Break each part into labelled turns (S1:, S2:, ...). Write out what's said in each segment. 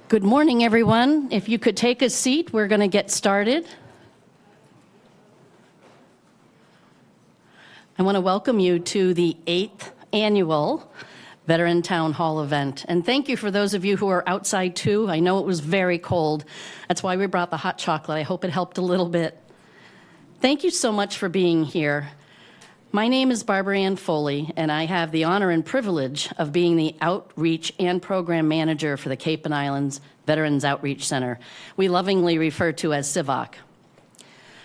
S1: Good morning, everyone. If you could take a seat, we're going to get started. I want to welcome you to the 8th annual Veteran Town Hall event. And thank you for those of you who are outside too. I know it was very cold. That's why we brought the hot chocolate. I hope it helped a little bit. Thank you so much for being here. My name is Barbara Ann Foley, and I have the honor and privilege of being the Outreach and Program Manager for the Cape and Islands Veterans Outreach Center, we lovingly refer to as CIVOC.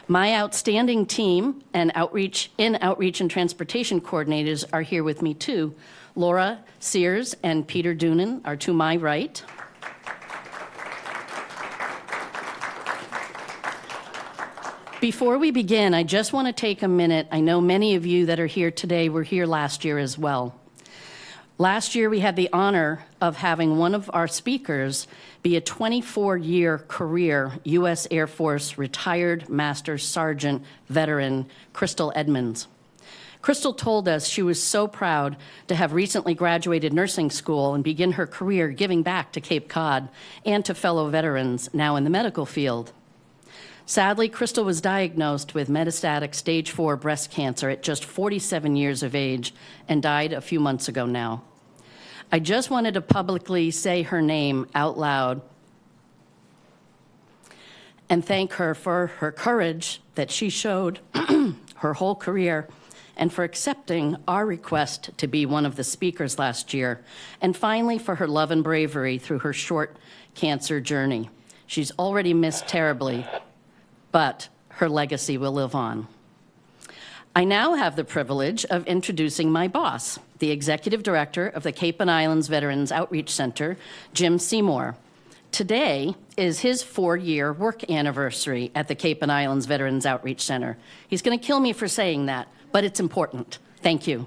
S1: My outstanding team and Outreach and Transportation coordinators are here with me too. Laura Sears and Peter Doonan are to my right. Before we begin, I just want to take a minute. I know many of you that are here today were here last year as well. Last year, we had the honor of having one of our speakers be a 24-year career U.S. Air Force retired Master Sergeant veteran, Crystal Edmonds. Crystal told us she was so proud to have recently graduated nursing school and begin her career giving back to Cape Cod and to fellow veterans now in the medical field. Sadly, Crystal was diagnosed with metastatic stage 4 breast cancer at just 47 years of age and died a few months ago now. I just wanted to publicly say her name out loud and thank her for her courage that she showed her whole career and for accepting our request to be one of the speakers last year, and finally for her love and bravery through her short cancer journey. She's already missed terribly, but her legacy will live on. I now have the privilege of introducing my boss, the Executive Director of the Cape and Islands Veterans Outreach Center, Jim Seymour. Today is his 4-year work anniversary at the Cape and Islands Veterans Outreach Center. He's going to kill me for saying that, but it's important. Thank you.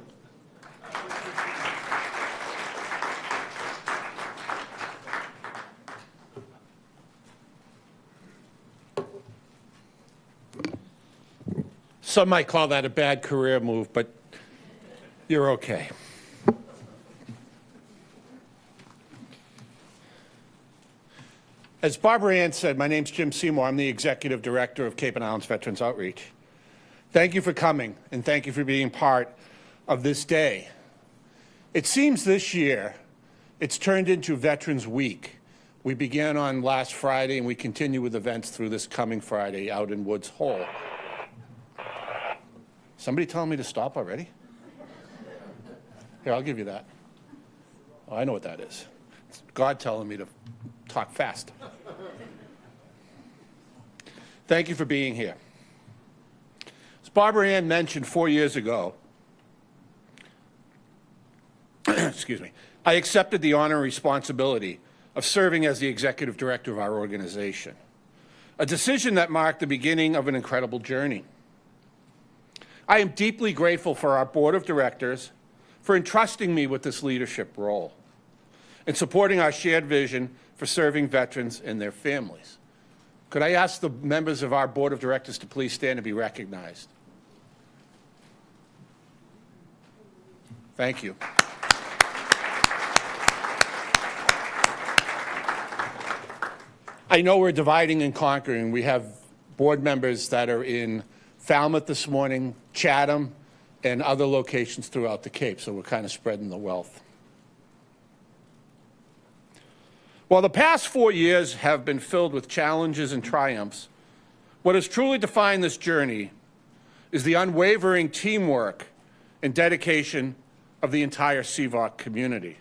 S2: Some might call that a bad career move, but you're okay. As Barbara Ann said, my name's Jim Seymour. I'm the Executive Director of Cape and Islands Veterans Outreach. Thank you for coming, and thank you for being part of this day. It seems this year it's turned into Veterans Week. We began on last Friday, and we continue with events through this coming Friday out in Woods Hole. Somebody telling me to stop already? Here, I'll give you that. Oh, I know what that is. It's God telling me to talk fast. Thank you for being here. As Barbara Ann mentioned 4 years ago, excuse me, I accepted the honor and responsibility of serving as the executive director of our organization, a decision that marked the beginning of an incredible journey. I am deeply grateful for our board of directors for entrusting me with this leadership role and supporting our shared vision for serving veterans and their families. Could I ask the members of our board of directors to please stand and be recognized? Thank you. I know we're dividing and conquering. We have board members that are in Falmouth this morning, Chatham, and other locations throughout the Cape, so we're kind of spreading the wealth. While the past 4 years have been filled with challenges and triumphs, what has truly defined this journey is the unwavering teamwork and dedication of the entire CIVOC community.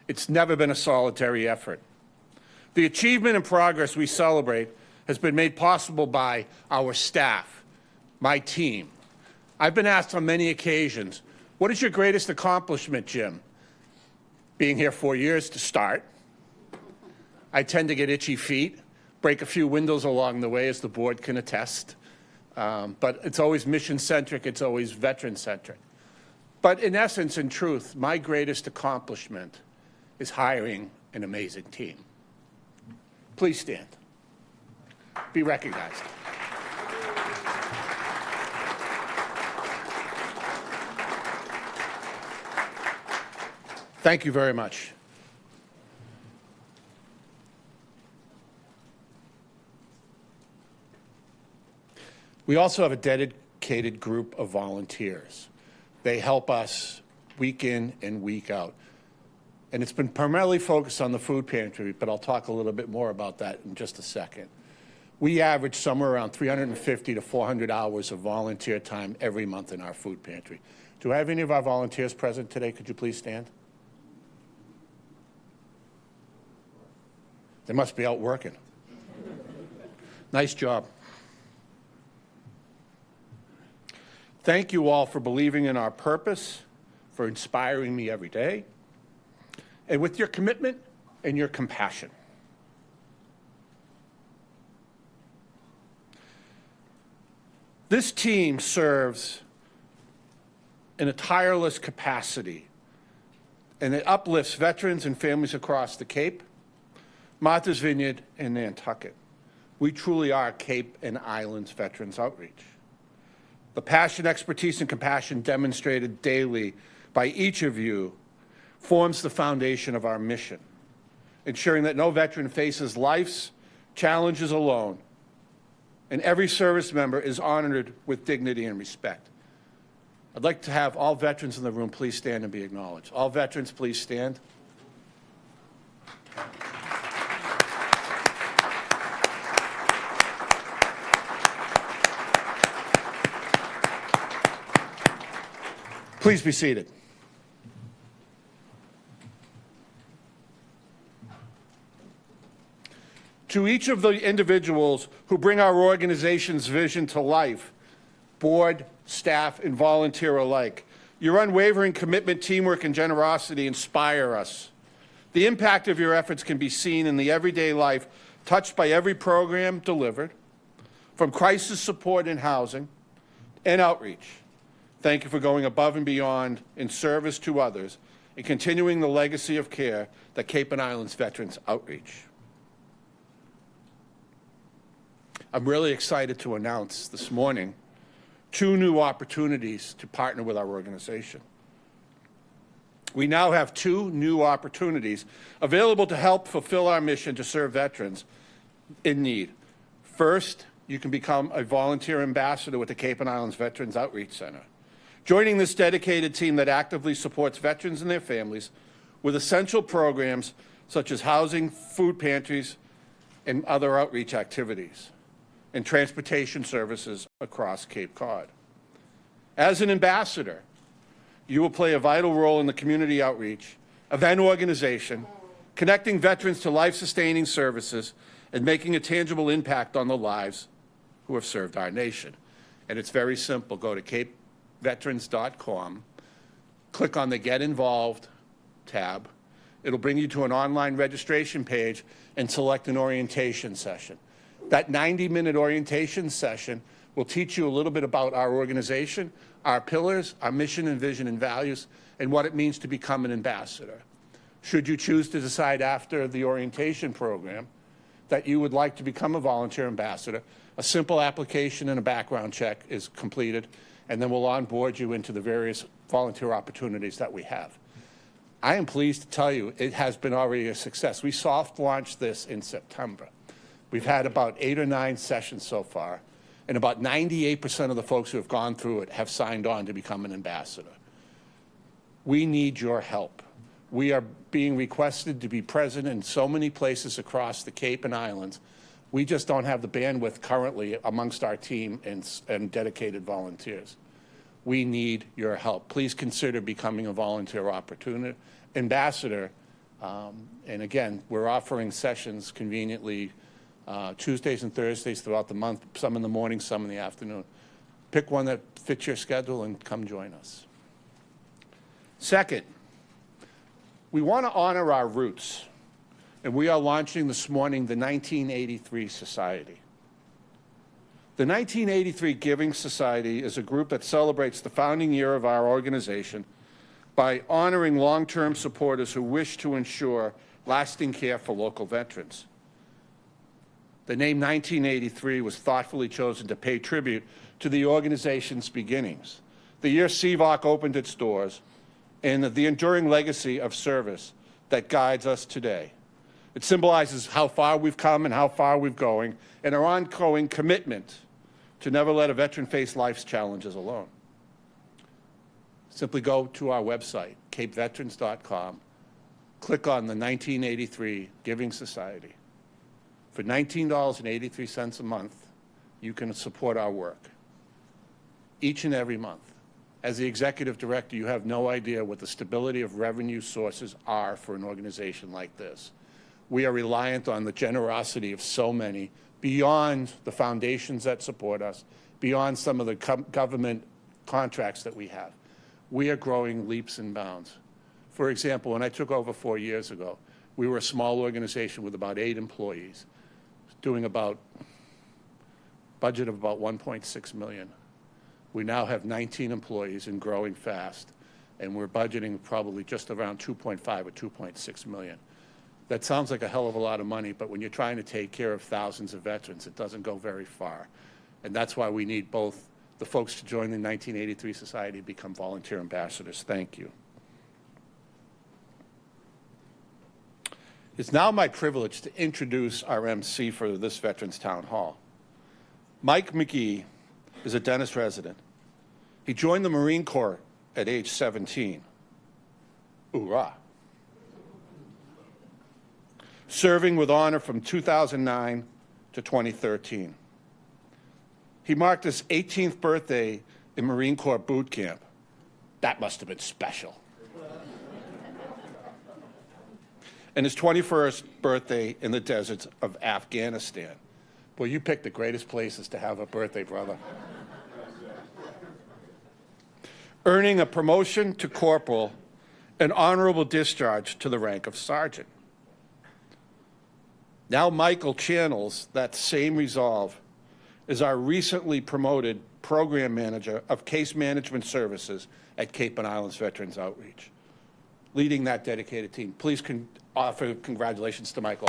S2: It's never been a solitary effort. The achievement and progress we celebrate has been made possible by our staff, my team. I've been asked on many occasions, what is your greatest accomplishment, Jim? Being here 4 years to start. I tend to get itchy feet, break a few windows along the way, as the board can attest. But it's always mission-centric, it's always veteran-centric. But in essence, in truth, my greatest accomplishment is hiring an amazing team. Please stand. Be recognized. Thank you very much. We also have a dedicated group of volunteers. They help us week in and week out. And it's been primarily focused on the food pantry, but I'll talk a little bit more about that in just a second. We average somewhere around 350 to 400 hours of volunteer time every month in our food pantry. Do I have any of our volunteers present today? Could you please stand? They must be out working. Nice job. Thank you all for believing in our purpose, for inspiring me every day, and with your commitment and your compassion. This team serves in a tireless capacity, and it uplifts veterans and families across the Cape, Martha's Vineyard, and Nantucket. We truly are Cape and Islands Veterans Outreach. The passion, expertise, and compassion demonstrated daily by each of you forms the foundation of our mission, ensuring that no veteran faces life's challenges alone, and every service member is honored with dignity and respect. I'd like to have all veterans in the room please stand and be acknowledged. All veterans, please stand. Please be seated. To each of the individuals who bring our organization's vision to life, board, staff, and volunteer alike, your unwavering commitment, teamwork, and generosity inspire us. The impact of your efforts can be seen in the everyday life touched by every program delivered, from crisis support and housing and outreach. Thank you for going above and beyond in service to others and continuing the legacy of care that Cape and Islands Veterans Outreach. I'm really excited to announce this morning 2 new opportunities to partner with our organization. We now have 2 new opportunities available to help fulfill our mission to serve veterans in need. First, you can become a volunteer ambassador with the Cape and Islands Veterans Outreach Center, joining this dedicated team that actively supports veterans and their families with essential programs such as housing, food pantries, and other outreach activities, and transportation services across Cape Cod. As an ambassador, you will play a vital role in the community outreach, event organization, connecting veterans to life-sustaining services, and making a tangible impact on the lives who have served our nation. And it's very simple. Go to capeveterans.com, click on the Get Involved tab. It'll bring you to an online registration page and select an orientation session. That 90-minute orientation session will teach you a little bit about our organization, our pillars, our mission and vision and values, and what it means to become an ambassador. Should you choose to decide after the orientation program that you would like to become a volunteer ambassador, a simple application and a background check is completed, and then we'll onboard you into the various volunteer opportunities that we have. I am pleased to tell you it has been already a success. We soft launched this in September. We've had about 8 or 9 sessions so far, and about 98% of the folks who have gone through it have signed on to become an ambassador. We need your help. We are being requested to be present in so many places across the Cape and Islands. We just don't have the bandwidth currently amongst our team and dedicated volunteers. We need your help. Please consider becoming a volunteer ambassador. And again, we're offering sessions conveniently Tuesdays and Thursdays throughout the month, some in the morning, some in the afternoon. Pick one that fits your schedule and come join us. Second, we want to honor our roots, and we are launching this morning the 1983 Society. The 1983 Giving Society is a group that celebrates the founding year of our organization by honoring long-term supporters who wish to ensure lasting care for local veterans. The name 1983 was thoughtfully chosen to pay tribute to the organization's beginnings, the year CVOC opened its doors, and the enduring legacy of service that guides us today. It symbolizes how far we've come and how far we're going, and our ongoing commitment to never let a veteran face life's challenges alone. Simply go to our website, capeveterans.com, click on the 1983 Giving Society. For $19.83 a month, you can support our work each and every month. As the executive director, you have no idea what the stability of revenue sources are for an organization like this. We are reliant on the generosity of so many, beyond the foundations that support us, beyond some of the government contracts that we have. We are growing leaps and bounds. For example, when I took over 4 years ago, we were a small organization with about 8 employees, doing about budget of about $1.6 million. We now have 19 employees and growing fast, and we're budgeting probably just around 2.5 or 2.6 million. That sounds like a hell of a lot of money, but when you're trying to take care of thousands of veterans, it doesn't go very far. And that's why we need both the folks to join the 1983 Society to become volunteer ambassadors. Thank you. It's now my privilege to introduce our MC for this Veterans Town Hall. Mike McGee is a Dennis resident. He joined the Marine Corps at age 17. Hoorah. Serving with honor from 2009 to 2013. He marked his 18th birthday in Marine Corps boot camp. That must have been special. And his 21st birthday in the deserts of Afghanistan. Boy, you picked the greatest places to have a birthday, brother. Earning a promotion to corporal and honorable discharge to the rank of sergeant. Now Michael channels that same resolve as our recently promoted program manager of case management services at Cape and Islands Veterans Outreach, leading that dedicated team. Please offer congratulations to Michael.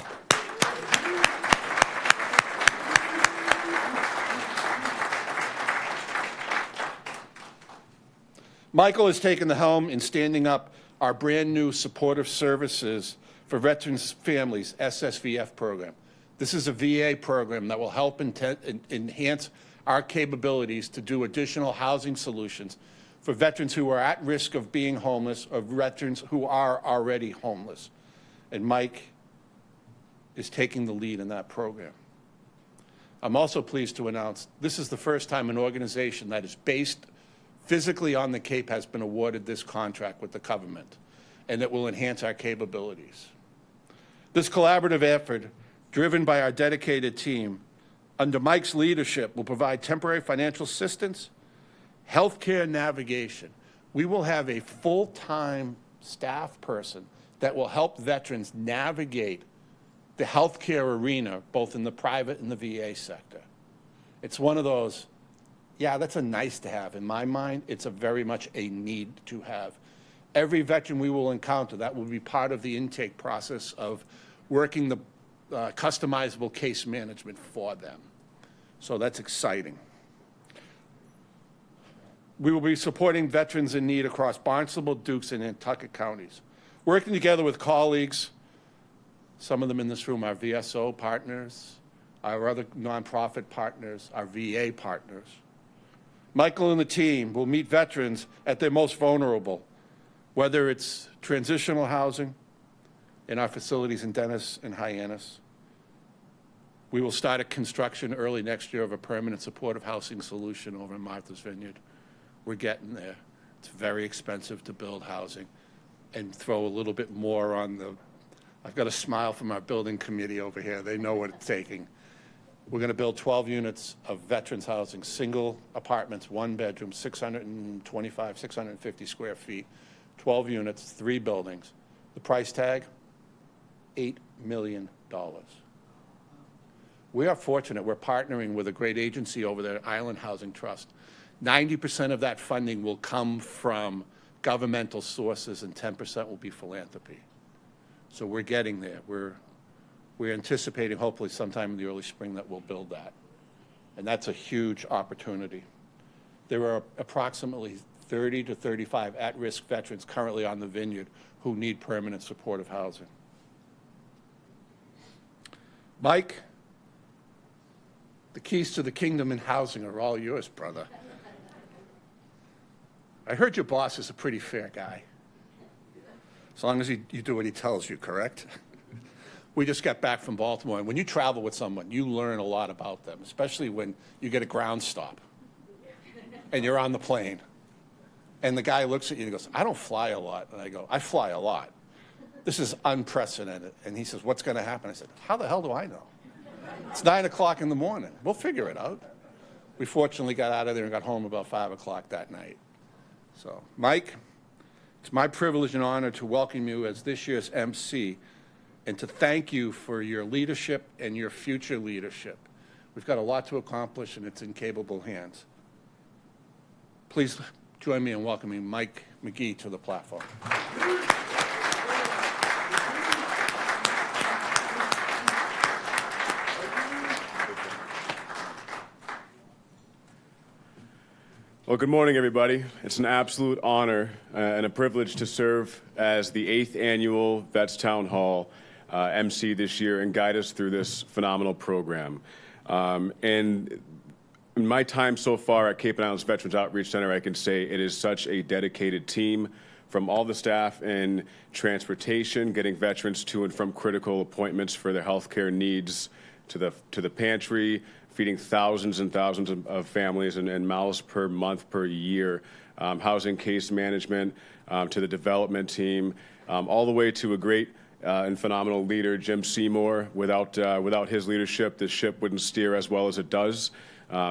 S2: Michael has taken the helm in standing up our brand new supportive services for veterans families, SSVF program. This is a VA program that will help enhance our capabilities to do additional housing solutions for veterans who are at risk of being homeless or veterans who are already homeless. And Mike is taking the lead in that program. I'm also pleased to announce this is the first time an organization that is based physically on the Cape has been awarded this contract with the government, and it will enhance our capabilities. This collaborative effort, driven by our dedicated team, under Mike's leadership, will provide temporary financial assistance, healthcare navigation. We will have a full-time staff person that will help veterans navigate the healthcare arena, both in the private and the VA sector. It's one of those, yeah, that's a nice to have. In my mind, it's a very much a need to have. Every veteran we will encounter, that will be part of the intake process of working the customizable case management for them. So that's exciting. We will be supporting veterans in need across Barnstable, Dukes, and Nantucket counties. Working together with colleagues, some of them in this room, our VSO partners, our other nonprofit partners, our VA partners. Michael and the team will meet veterans at their most vulnerable, whether it's transitional housing in our facilities in Dennis and Hyannis. We will start a construction early next year of a permanent supportive housing solution over in Martha's Vineyard. We're getting there. It's very expensive to build housing, and throw a little bit more on the, I've got a smile from our building committee over here. They know what it's taking. We're going to build 12 units of veterans housing, single apartments, 1 bedroom, 625, 650 square feet, 12 units, 3 buildings. The price tag, $8 million. We are fortunate. We're partnering with a great agency over there, Island Housing Trust. 90% of that funding will come from governmental sources and 10% will be philanthropy. So we're getting there. We're anticipating hopefully sometime in the early spring that we'll build that. And that's a huge opportunity. There are approximately 30 to 35 at-risk veterans currently on the Vineyard who need permanent supportive housing. keys to the kingdom and housing are all yours, brother. I heard your boss is a pretty fair guy. As long as you do what he tells you, correct? We just got back from Baltimore, and when you travel with someone, you learn a lot about them, especially when you get a ground stop and you're on the plane. And the guy looks at you and he goes, I don't fly a lot. And I go, I fly a lot. This is unprecedented. And he says, what's going to happen? I said, how the hell do I know? It's 9 o'clock in the morning. We'll figure it out. We fortunately got out of there and got home about 5 o'clock that night. So, Mike, it's my privilege and honor to welcome you as this year's MC and to thank you for your leadership and your future leadership. We've got a lot to accomplish, and it's in capable hands. Please join me in welcoming Mike McGee to the platform.
S3: Well, good morning, everybody. It's an absolute honor and a privilege to serve as the 8th annual Vets Town Hall MC this year and guide us through this phenomenal program. And in my time so far at Cape and Islands Veterans Outreach Center, I can say it is such a dedicated team, from all the staff in transportation, getting veterans to and from critical appointments for their healthcare needs, to the pantry, feeding thousands and thousands of families and mouths per month, per year, housing case management, to the development team, all the way to a great and phenomenal leader, Jim Seymour. Without his leadership, this ship wouldn't steer as well as it does.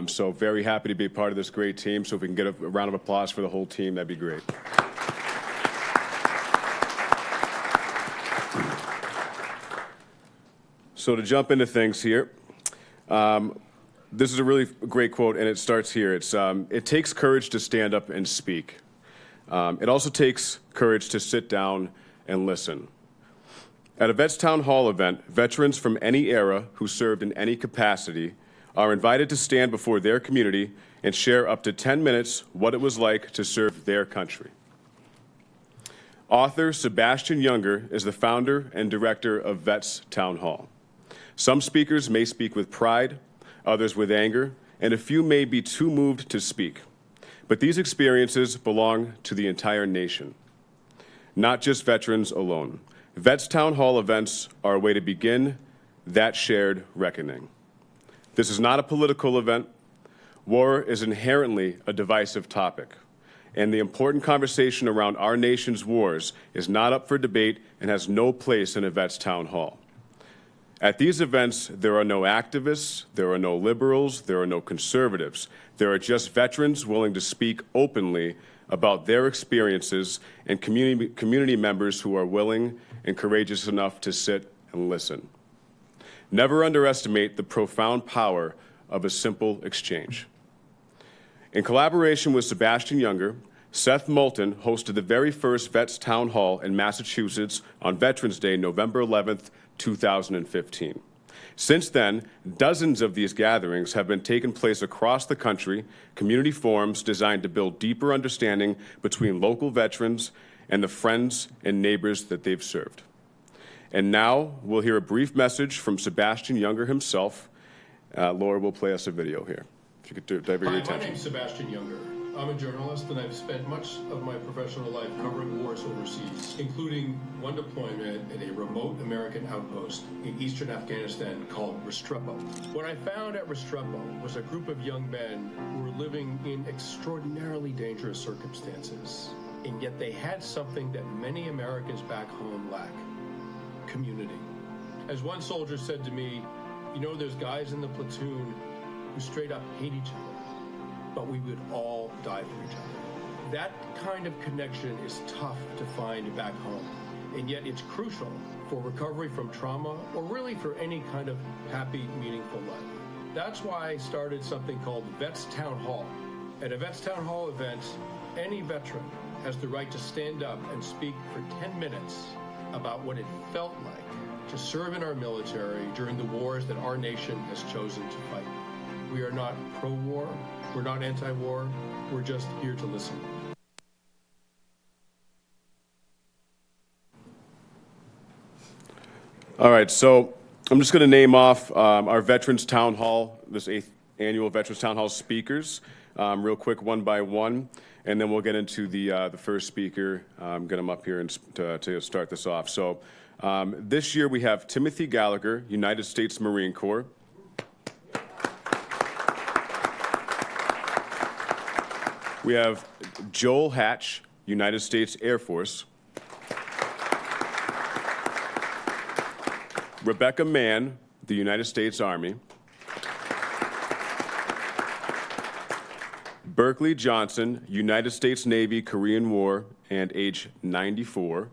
S3: So very happy to be part of this great team. So if we can get a round of applause for the whole team, that'd be great. So to jump into things here, this is a really great quote, and it starts here. It takes courage to stand up and speak. It also takes courage to sit down and listen. At a Vets Town Hall event, veterans from any era who served in any capacity are invited to stand before their community and share up to 10 minutes what it was like to serve their country. Author Sebastian Younger is the founder and director of Vets Town Hall. Some speakers may speak with pride, others with anger, and a few may be too moved to speak. But these experiences belong to the entire nation, not just veterans alone. Vets Town Hall events are a way to begin that shared reckoning. This is not a political event. War is inherently a divisive topic, and the important conversation around our nation's wars is not up for debate and has no place in a Vets Town Hall. At these events, there are no activists, there are no liberals, there are no conservatives. There are just veterans willing to speak openly about their experiences and community members who are willing and courageous enough to sit and listen. Never underestimate the profound power of a simple exchange. In collaboration with Sebastian Younger, Seth Moulton hosted the very first Vets Town Hall in Massachusetts on Veterans Day, November 11th, 2015. Since then, dozens of these gatherings have been taking place across the country, community forums designed to build deeper understanding between local veterans and the friends and neighbors that they've served. And now we'll hear a brief message from Sebastian Younger himself. Laura will play us a video here. If you could divert your attention.
S4: My name's Sebastian Younger. I'm a journalist, and I've spent much of my professional life covering wars overseas, including one deployment at a remote American outpost in eastern Afghanistan called Restrepo. What I found at Restrepo was a group of young men who were living in extraordinarily dangerous circumstances, and yet they had something that many Americans back home lack: community. As one soldier said to me, you know, there's guys in the platoon who straight up hate each other, but we would all die for each other. That kind of connection is tough to find back home, and yet it's crucial for recovery from trauma, or really for any kind of happy, meaningful life. That's why I started something called Vets Town Hall. At a Vets Town Hall event, any veteran has the right to stand up and speak for 10 minutes about what it felt like to serve in our military during the wars that our nation has chosen to fight. We are not pro-war, we're not anti-war, we're just here to listen.
S3: All right, so I'm just going to name off our Veterans Town Hall, this 8th annual Veterans Town Hall speakers, real quick, one by one, and then we'll get into the first speaker, get him up here and to start this off. So this year we have Timothy Gallagher, United States Marine Corps. We have Joel Hatch, United States Air Force. Rebecca Mann, the United States Army. Berkeley Johnson, United States Navy, Korean War, and age 94.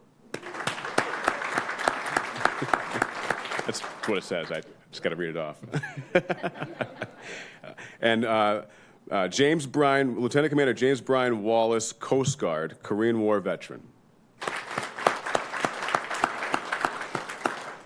S3: That's what it says. I just got to read it off. And James Bryan, Lieutenant Commander James Bryan Wallace, Coast Guard, Korean War veteran.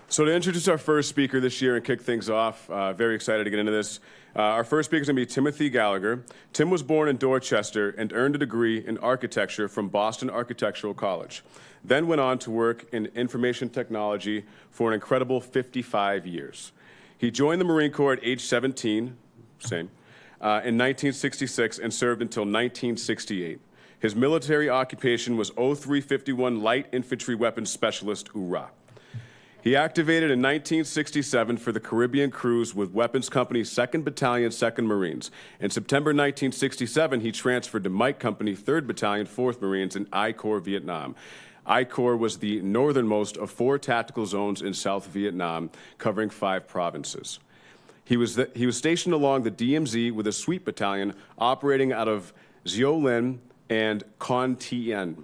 S3: So to introduce our first speaker this year and kick things off, very excited to get into this. Our first speaker is going to be Timothy Gallagher. Tim was born in Dorchester and earned a degree in architecture from Boston Architectural College. Then went on to work in information technology for an incredible 55 years. He joined the Marine Corps at age 17, in 1966 and served until 1968. His military occupation was 0351 Light Infantry Weapons Specialist, URA. He activated in 1967 for the Caribbean cruise with Weapons Company 2nd Battalion, 2nd Marines. In September 1967, he transferred to Mike Company 3rd Battalion, 4th Marines in I Corps, Vietnam. I Corps was the northernmost of 4 tactical zones in South Vietnam, covering 5 provinces. He was stationed along the DMZ with a sweep battalion operating out of Xiao Lin and Con Tien.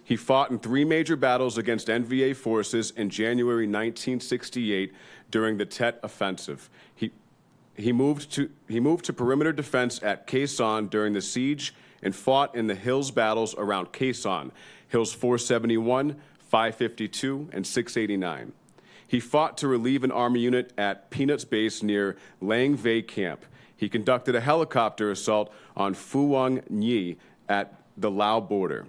S3: He fought in 3 major battles against NVA forces in January 1968 during the Tet Offensive. He moved to perimeter defense at Khe Sanh during the siege and fought in the Hills battles around Khe Sanh, Hills 471, 552, and 689. He fought to relieve an Army unit at Peanuts Base near Lang Vei Camp. He conducted a helicopter assault on Phuong Nhi at the Lao border.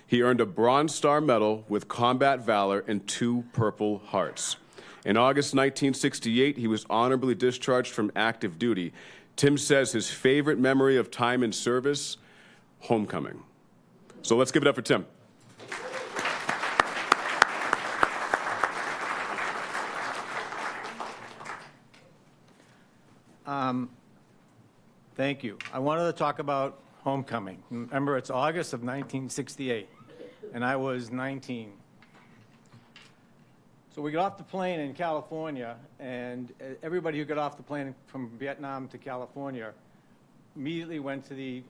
S3: He earned a Bronze Star Medal with Combat Valor and 2 Purple Hearts. In August 1968, he was honorably discharged from active duty. Tim says his favorite memory of time in service, homecoming. So let's give it up for Tim.
S5: Thank you. I wanted to talk about homecoming. Remember, it's August of 1968, and I was 19. So we got off the plane in California, and everybody who got off the plane from Vietnam to California immediately went to the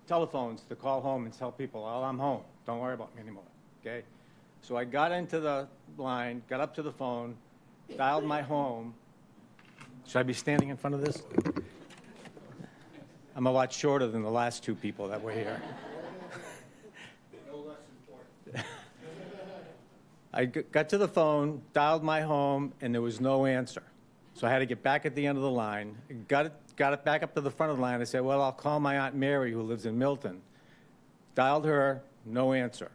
S5: telephones to call home and tell people, oh, I'm home. Don't worry about me anymore, okay? So I got into the line, got up to the phone, dialed my home. Should I be standing in front of this? I'm a lot shorter than the last 2 people that were here. No less important. I got to the phone, dialed my home, and there was no answer. So I had to get back at the end of the line. Got it back up to the front of the line. I said, well, I'll call my Aunt Mary, who lives in Milton. Dialed her, no answer.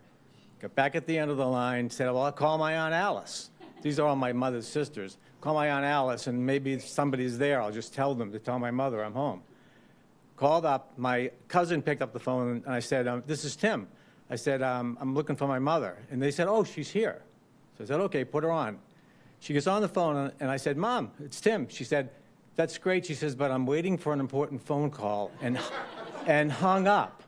S5: Got back at the end of the line, said, well, I'll call my Aunt Alice. These are all my mother's sisters. Call my Aunt Alice, and maybe somebody's there. I'll just tell them to tell my mother I'm home. Called up. My cousin picked up the phone, and I said, this is Tim. I said, I'm looking for my mother. And they said, oh, she's here. So I said, okay, put her on. She gets on the phone, and I said, Mom, it's Tim. She said, that's great. She says, but I'm waiting for an important phone call, and hung up.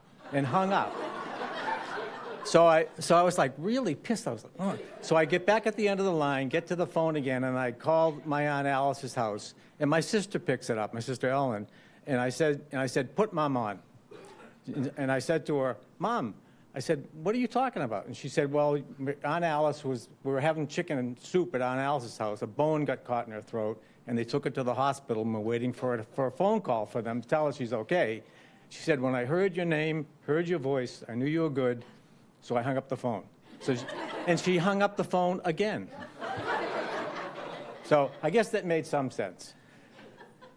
S5: So I was like really pissed. I was like, oh. So I get back at the end of the line, get to the phone again, and I called my Aunt Alice's house, and my sister picks it up, my sister Ellen, and I said, put Mom on. And I said to her, Mom, I said, what are you talking about? And she said, well, Aunt Alice we were having chicken and soup at Aunt Alice's house. A bone got caught in her throat, and they took her to the hospital, and we're waiting for a phone call for them to tell her she's okay. She said, when I heard your name, heard your voice, I knew you were good, so I hung up the phone. And she hung up the phone again. So I guess that made some sense.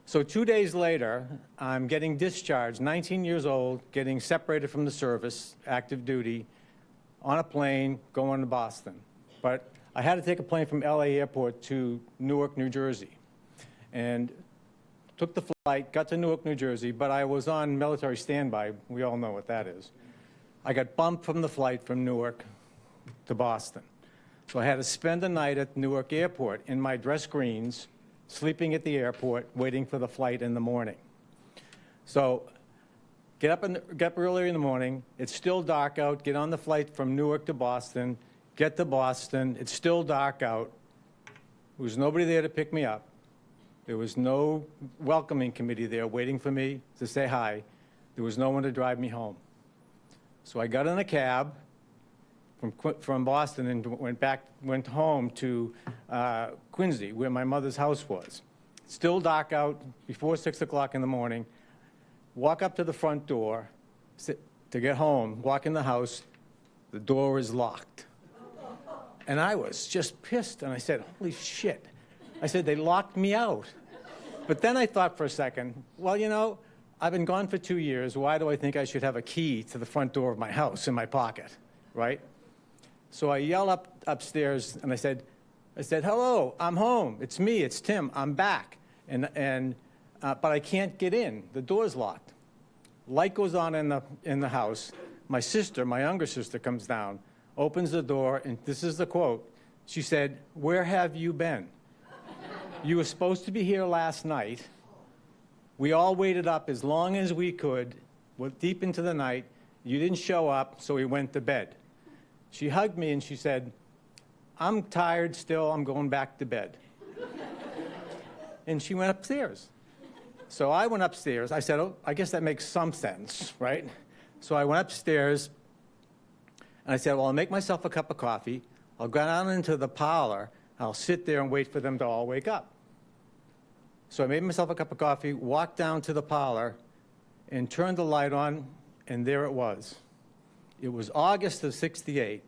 S5: So 2 days later, I'm getting discharged, 19 years old, getting separated from the service, active duty, on a plane, going to Boston. But I had to take a plane from LA Airport to Newark, New Jersey. And took the flight, got to Newark, New Jersey, but I was on military standby. We all know what that is. I got bumped from the flight from Newark to Boston. So I had to spend the night at Newark Airport in my dress greens, sleeping at the airport, waiting for the flight in the morning. So get up earlier in the morning. It's still dark out. Get on the flight from Newark to Boston. Get to Boston. It's still dark out. There was nobody there to pick me up. There was no welcoming committee there waiting for me to say hi. There was no one to drive me home. So I got in a cab from Boston and went home to Quincy, where my mother's house was. Still dark out, before 6 o'clock in the morning. Walk up to the front door to get home, walk in the house, the door is locked. And I was just pissed, and I said, holy shit. I said, they locked me out. But then I thought for a second, well, you know, I've been gone for 2 years. Why do I think I should have a key to the front door of my house in my pocket, right? So I yell upstairs, and I said, hello, I'm home. It's me, it's Tim, I'm back. But I can't get in. The door's locked. Light goes on in the house. My sister, my younger sister, comes down, opens the door, and this is the quote. She said, where have you been? You were supposed to be here last night. We all waited up as long as we could, deep into the night. You didn't show up, so we went to bed. She hugged me and she said, I'm tired still, I'm going back to bed. And she went upstairs. So I went upstairs. I said, oh, I guess that makes some sense, right? So I went upstairs, and I said, well, I'll make myself a cup of coffee. I'll go down into the parlor. I'll sit there and wait for them to all wake up. So I made myself a cup of coffee, walked down to the parlor, and turned the light on, and there it was. It was August of '68,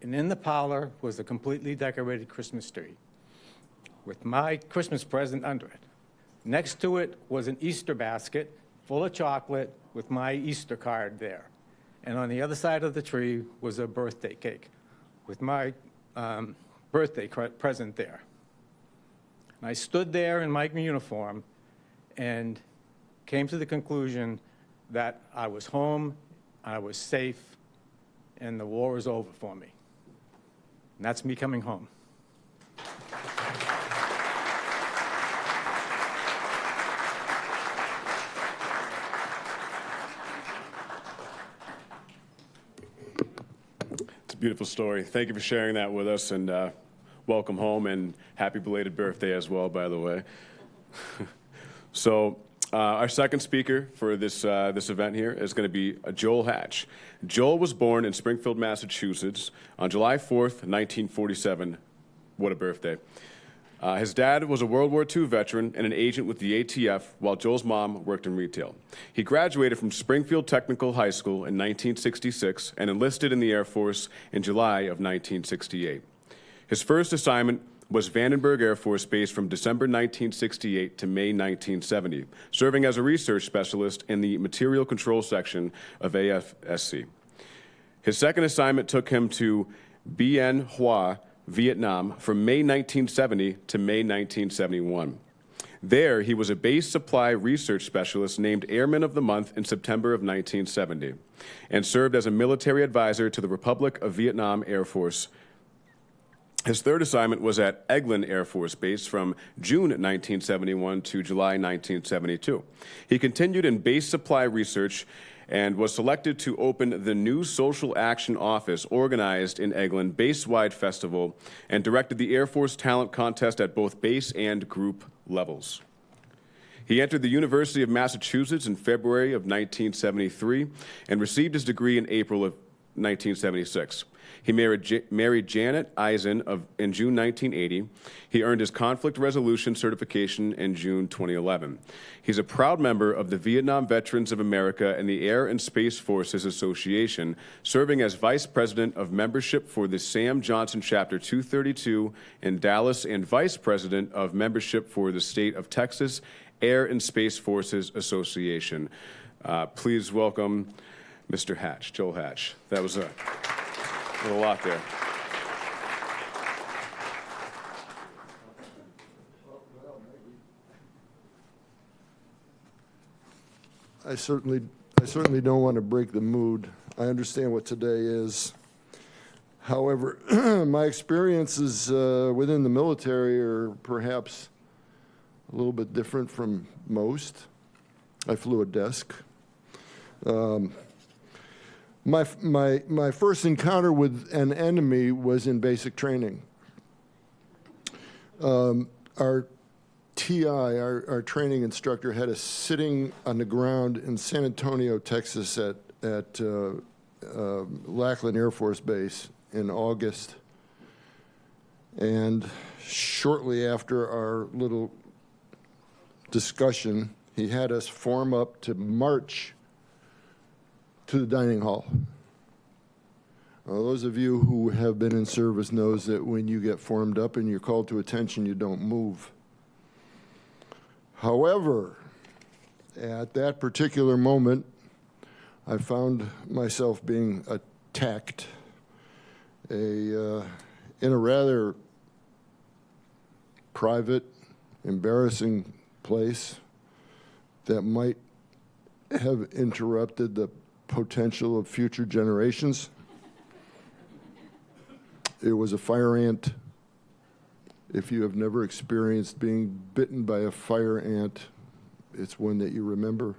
S5: and in the parlor was a completely decorated Christmas tree with my Christmas present under it. Next to it was an Easter basket full of chocolate with my Easter card there. And on the other side of the tree was a birthday cake with my birthday present there. And I stood there in my uniform and came to the conclusion that I was home, I was safe, and the war was over for me. And that's me coming home.
S3: Beautiful story. Thank you for sharing that with us, and welcome home, and happy belated birthday as well, by the way. So our second speaker for this event here is going to be Joel Hatch. Joel was born in Springfield, Massachusetts on July 4th, 1947. What a birthday. His dad was a World War II veteran and an agent with the ATF, while Joel's mom worked in retail. He graduated from Springfield Technical High School in 1966 and enlisted in the Air Force in July of 1968. His first assignment was Vandenberg Air Force Base from December 1968 to May 1970, serving as a research specialist in the Material Control Section of AFSC. His second assignment took him to Bien Hoa, Vietnam, from May 1970 to May 1971. There, he was a base supply research specialist named Airman of the Month in September of 1970, and served as a military advisor to the Republic of Vietnam Air Force. His third assignment was at Eglin Air Force Base from June 1971 to July 1972. He continued in base supply research and was selected to open the new Social Action Office organized in Eglin Base-Wide Festival and directed the Air Force Talent Contest at both base and group levels. He entered the University of Massachusetts in February of 1973 and received his degree in April of 1976. He married Janet Eisen in June 1980. He earned his conflict resolution certification in June 2011. He's a proud member of the Vietnam Veterans of America and the Air and Space Forces Association, serving as Vice President of Membership for the Sam Johnson Chapter 232 in Dallas and Vice President of Membership for the State of Texas Air and Space Forces Association. Please welcome Mr. Hatch, Joel Hatch. That was a lot there.
S6: I certainly don't want to break the mood. I understand what today is. However, my experiences within the military are perhaps a little bit different from most. I flew a desk. My first encounter with an enemy was in basic training. Our TI, our training instructor, had us sitting on the ground in San Antonio, Texas, at Lackland Air Force Base in August. And shortly after our little discussion, he had us form up to march to the dining hall. Those of you who have been in service knows that when you get formed up and you're called to attention, you don't move. However, at that particular moment, I found myself being attacked in a rather private, embarrassing place that might have interrupted the potential of future generations. It was a fire ant. If you have never experienced being bitten by a fire ant, it's one that you remember.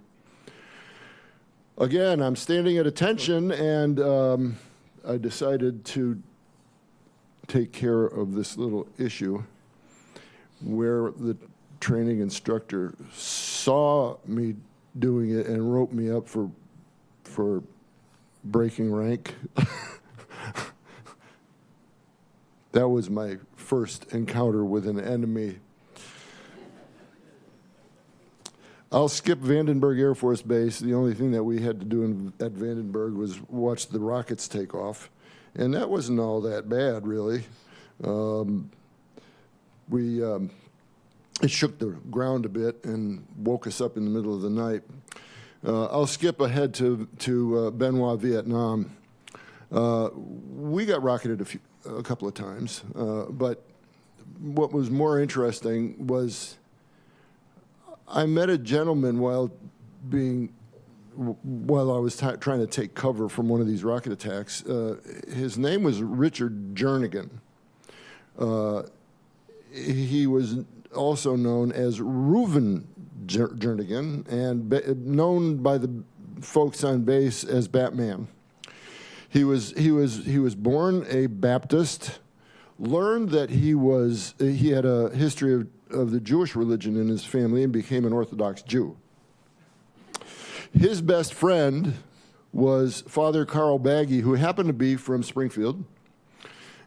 S6: Again, I'm standing at attention, and I decided to take care of this little issue where the training instructor saw me doing it and wrote me up for breaking rank. That was my first encounter with an enemy. I'll skip Vandenberg Air Force Base. The only thing that we had to do at Vandenberg was watch the rockets take off. And that wasn't all that bad, really. It shook the ground a bit and woke us up in the middle of the night. I'll skip ahead to Benoit, Vietnam. We got rocketed a couple of times, but what was more interesting was I met a gentleman while I was trying to take cover from one of these rocket attacks. His name was Richard Jernigan. He was also known as Reuven Jernigan, and known by the folks on base as Batman. He was born a Baptist, learned that he had a history of the Jewish religion in his family, and became an Orthodox Jew. His best friend was Father Carl Baggy, who happened to be from Springfield,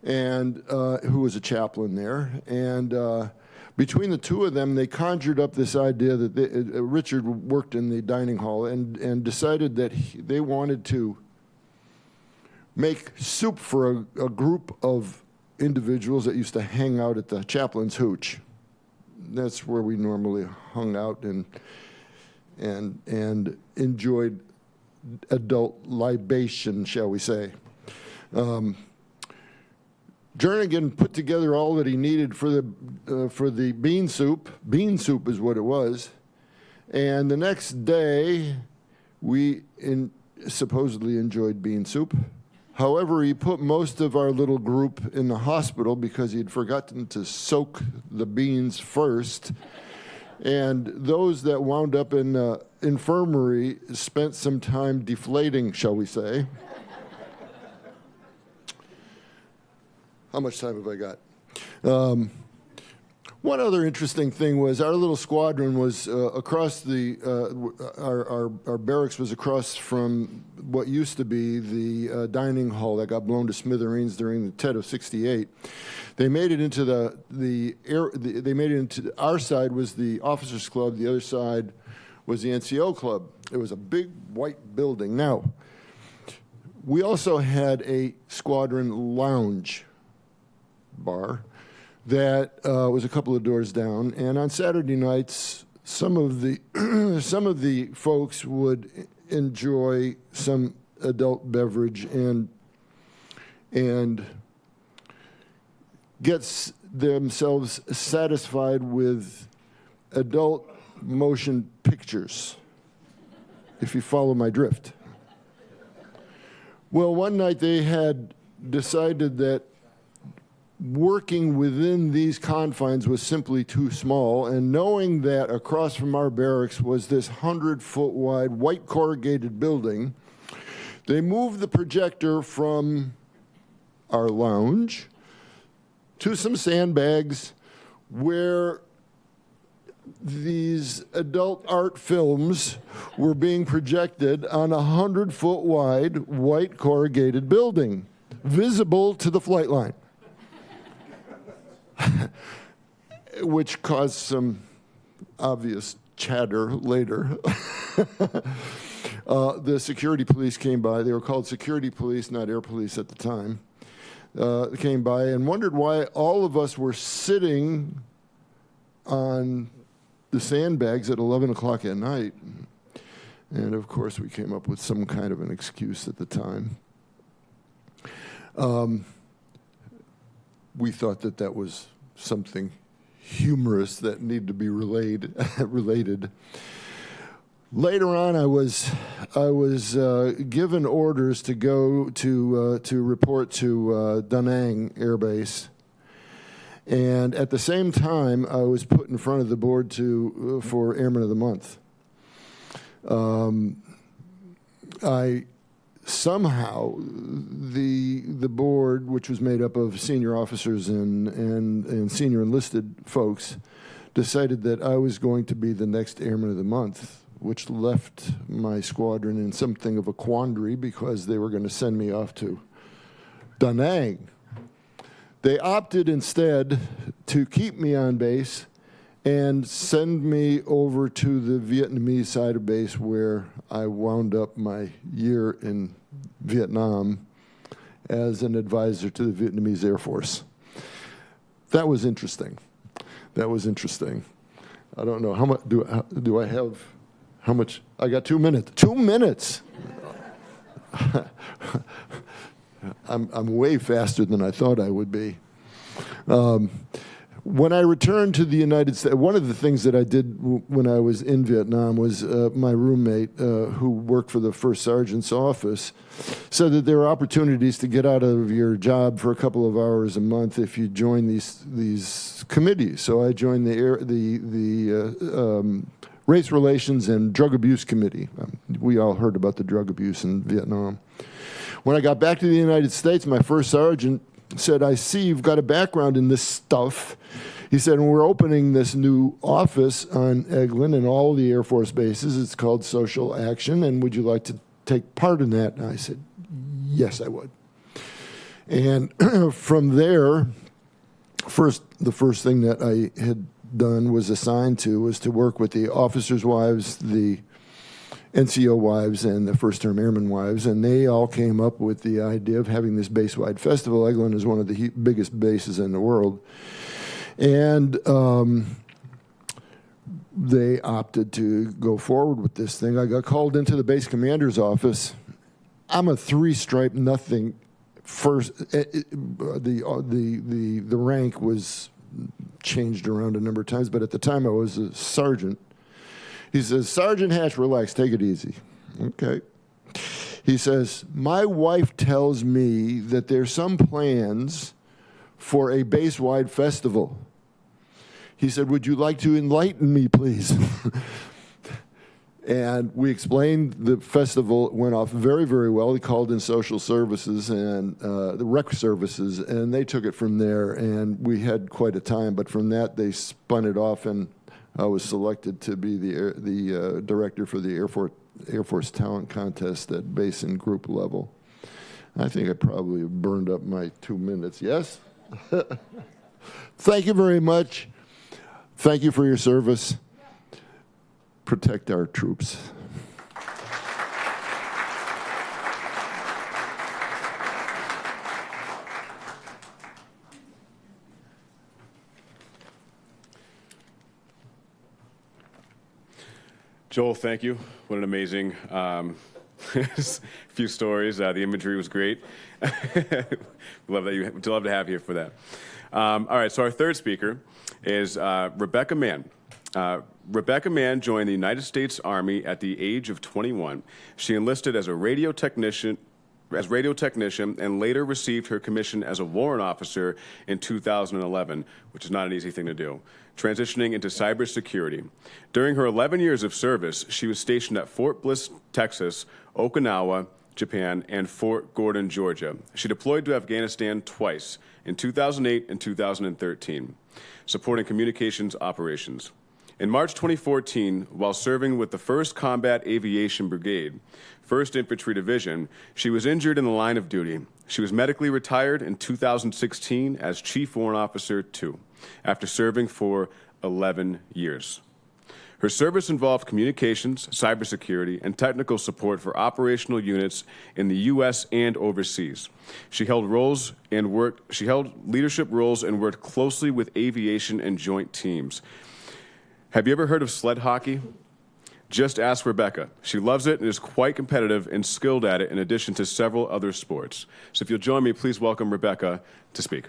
S6: and who was a chaplain there. And between the two of them, they conjured up this idea that Richard worked in the dining hall and decided that they wanted to make soup for a group of individuals that used to hang out at the chaplain's hooch. That's where we normally hung out and enjoyed adult libation, shall we say. Jernigan put together all that he needed for the bean soup. Bean soup is what it was. And the next day, we supposedly enjoyed bean soup. However, he put most of our little group in the hospital because he'd forgotten to soak the beans first. And those that wound up in the infirmary spent some time deflating, shall we say. How much time have I got? One other interesting thing was our little squadron was across our barracks was across from what used to be the dining hall that got blown to smithereens during the Tet of '68. They made it into they made it into our side was the officers club, the other side was the NCO club. It was a big white building. Now, we also had a squadron lounge bar that was a couple of doors down, and on Saturday nights, some of the folks would enjoy some adult beverage and get themselves satisfied with adult motion pictures. if you follow my drift. Well, one night they had decided that working within these confines was simply too small, and knowing that across from our barracks was this 100-foot wide white corrugated building, they moved the projector from our lounge to some sandbags where these adult art films were being projected on a 100-foot wide white corrugated building, visible to the flight line, which caused some obvious chatter later. The security police came by. They were called security police, not air police at the time. Came by and wondered why all of us were sitting on the sandbags at 11 o'clock at night. And of course, we came up with some kind of an excuse at the time. We thought that that was something humorous that needed to be related. Later on, I was given orders to go to report to Da Nang Air Base, and at the same time, I was put in front of the board for Airman of the Month. Somehow the board, which was made up of senior officers and senior enlisted folks, decided that I was going to be the next Airman of the Month, which left my squadron in something of a quandary because they were going to send me off to Da Nang. They opted instead to keep me on base and send me over to the Vietnamese side of base, where I wound up my year in Vietnam as an advisor to the Vietnamese Air Force. That was interesting. I don't know, how much do I have? How much? I got 2 minutes. 2 minutes! I'm way faster than I thought I would be. When I returned to the United States, one of the things that I did when I was in Vietnam was my roommate, who worked for the first sergeant's office, said that there are opportunities to get out of your job for a couple of hours a month if you join these committees. So I joined the Race Relations and Drug Abuse Committee. We all heard about the drug abuse in Vietnam. When I got back to the United States, my first sergeant said, "I see you've got a background in this stuff." He said, "And we're opening this new office on Eglin and all the Air Force bases. It's called Social Action, and would you like to take part in that?" And I said, "Yes, I would." And from there, the first thing that I had done was to work with the officers' wives, the NCO wives, and the first-term airman wives, and they all came up with the idea of having this base-wide festival. Eglin is one of the biggest bases in the world, and they opted to go forward with this thing. I got called into the base commander's office. I'm a 3-stripe nothing. First, the rank was changed around a number of times, but at the time I was a sergeant. He says, "Sergeant Hatch, relax, take it easy." Okay. He says, "My wife tells me that there's some plans for a base-wide festival." He said, "Would you like to enlighten me, please?" And we explained the festival. It went off very, very well. He called in social services and the rec services, and they took it from there, and we had quite a time. But from that, they spun it off, and I was selected to be the director for the Air Force Talent Contest at base and group level. I think I probably burned up my 2 minutes. Yes? Thank you very much. Thank you for your service. Protect our troops.
S3: Joel, thank you. What an amazing few stories. The imagery was great. Love that. We'd love to have you for that. All right, so our third speaker is Rebecca Mann. Rebecca Mann joined the United States Army at the age of 21. She enlisted as a radio technician and later received her commission as a warrant officer in 2011, which is not an easy thing to do, transitioning into cybersecurity. During her 11 years of service, she was stationed at Fort Bliss, Texas, Okinawa, Japan, and Fort Gordon, Georgia. She deployed to Afghanistan twice, in 2008 and 2013, supporting communications operations. In March 2014, while serving with the 1st Combat Aviation Brigade, 1st Infantry Division, she was injured in the line of duty. She was medically retired in 2016 as Chief Warrant Officer 2, after serving for 11 years. Her service involved communications, cybersecurity, and technical support for operational units in the U.S. and overseas. She held leadership roles and worked closely with aviation and joint teams. Have you ever heard of sled hockey? Just ask Rebecca. She loves it and is quite competitive and skilled at it in addition to several other sports. So if you'll join me, please welcome Rebecca to speak.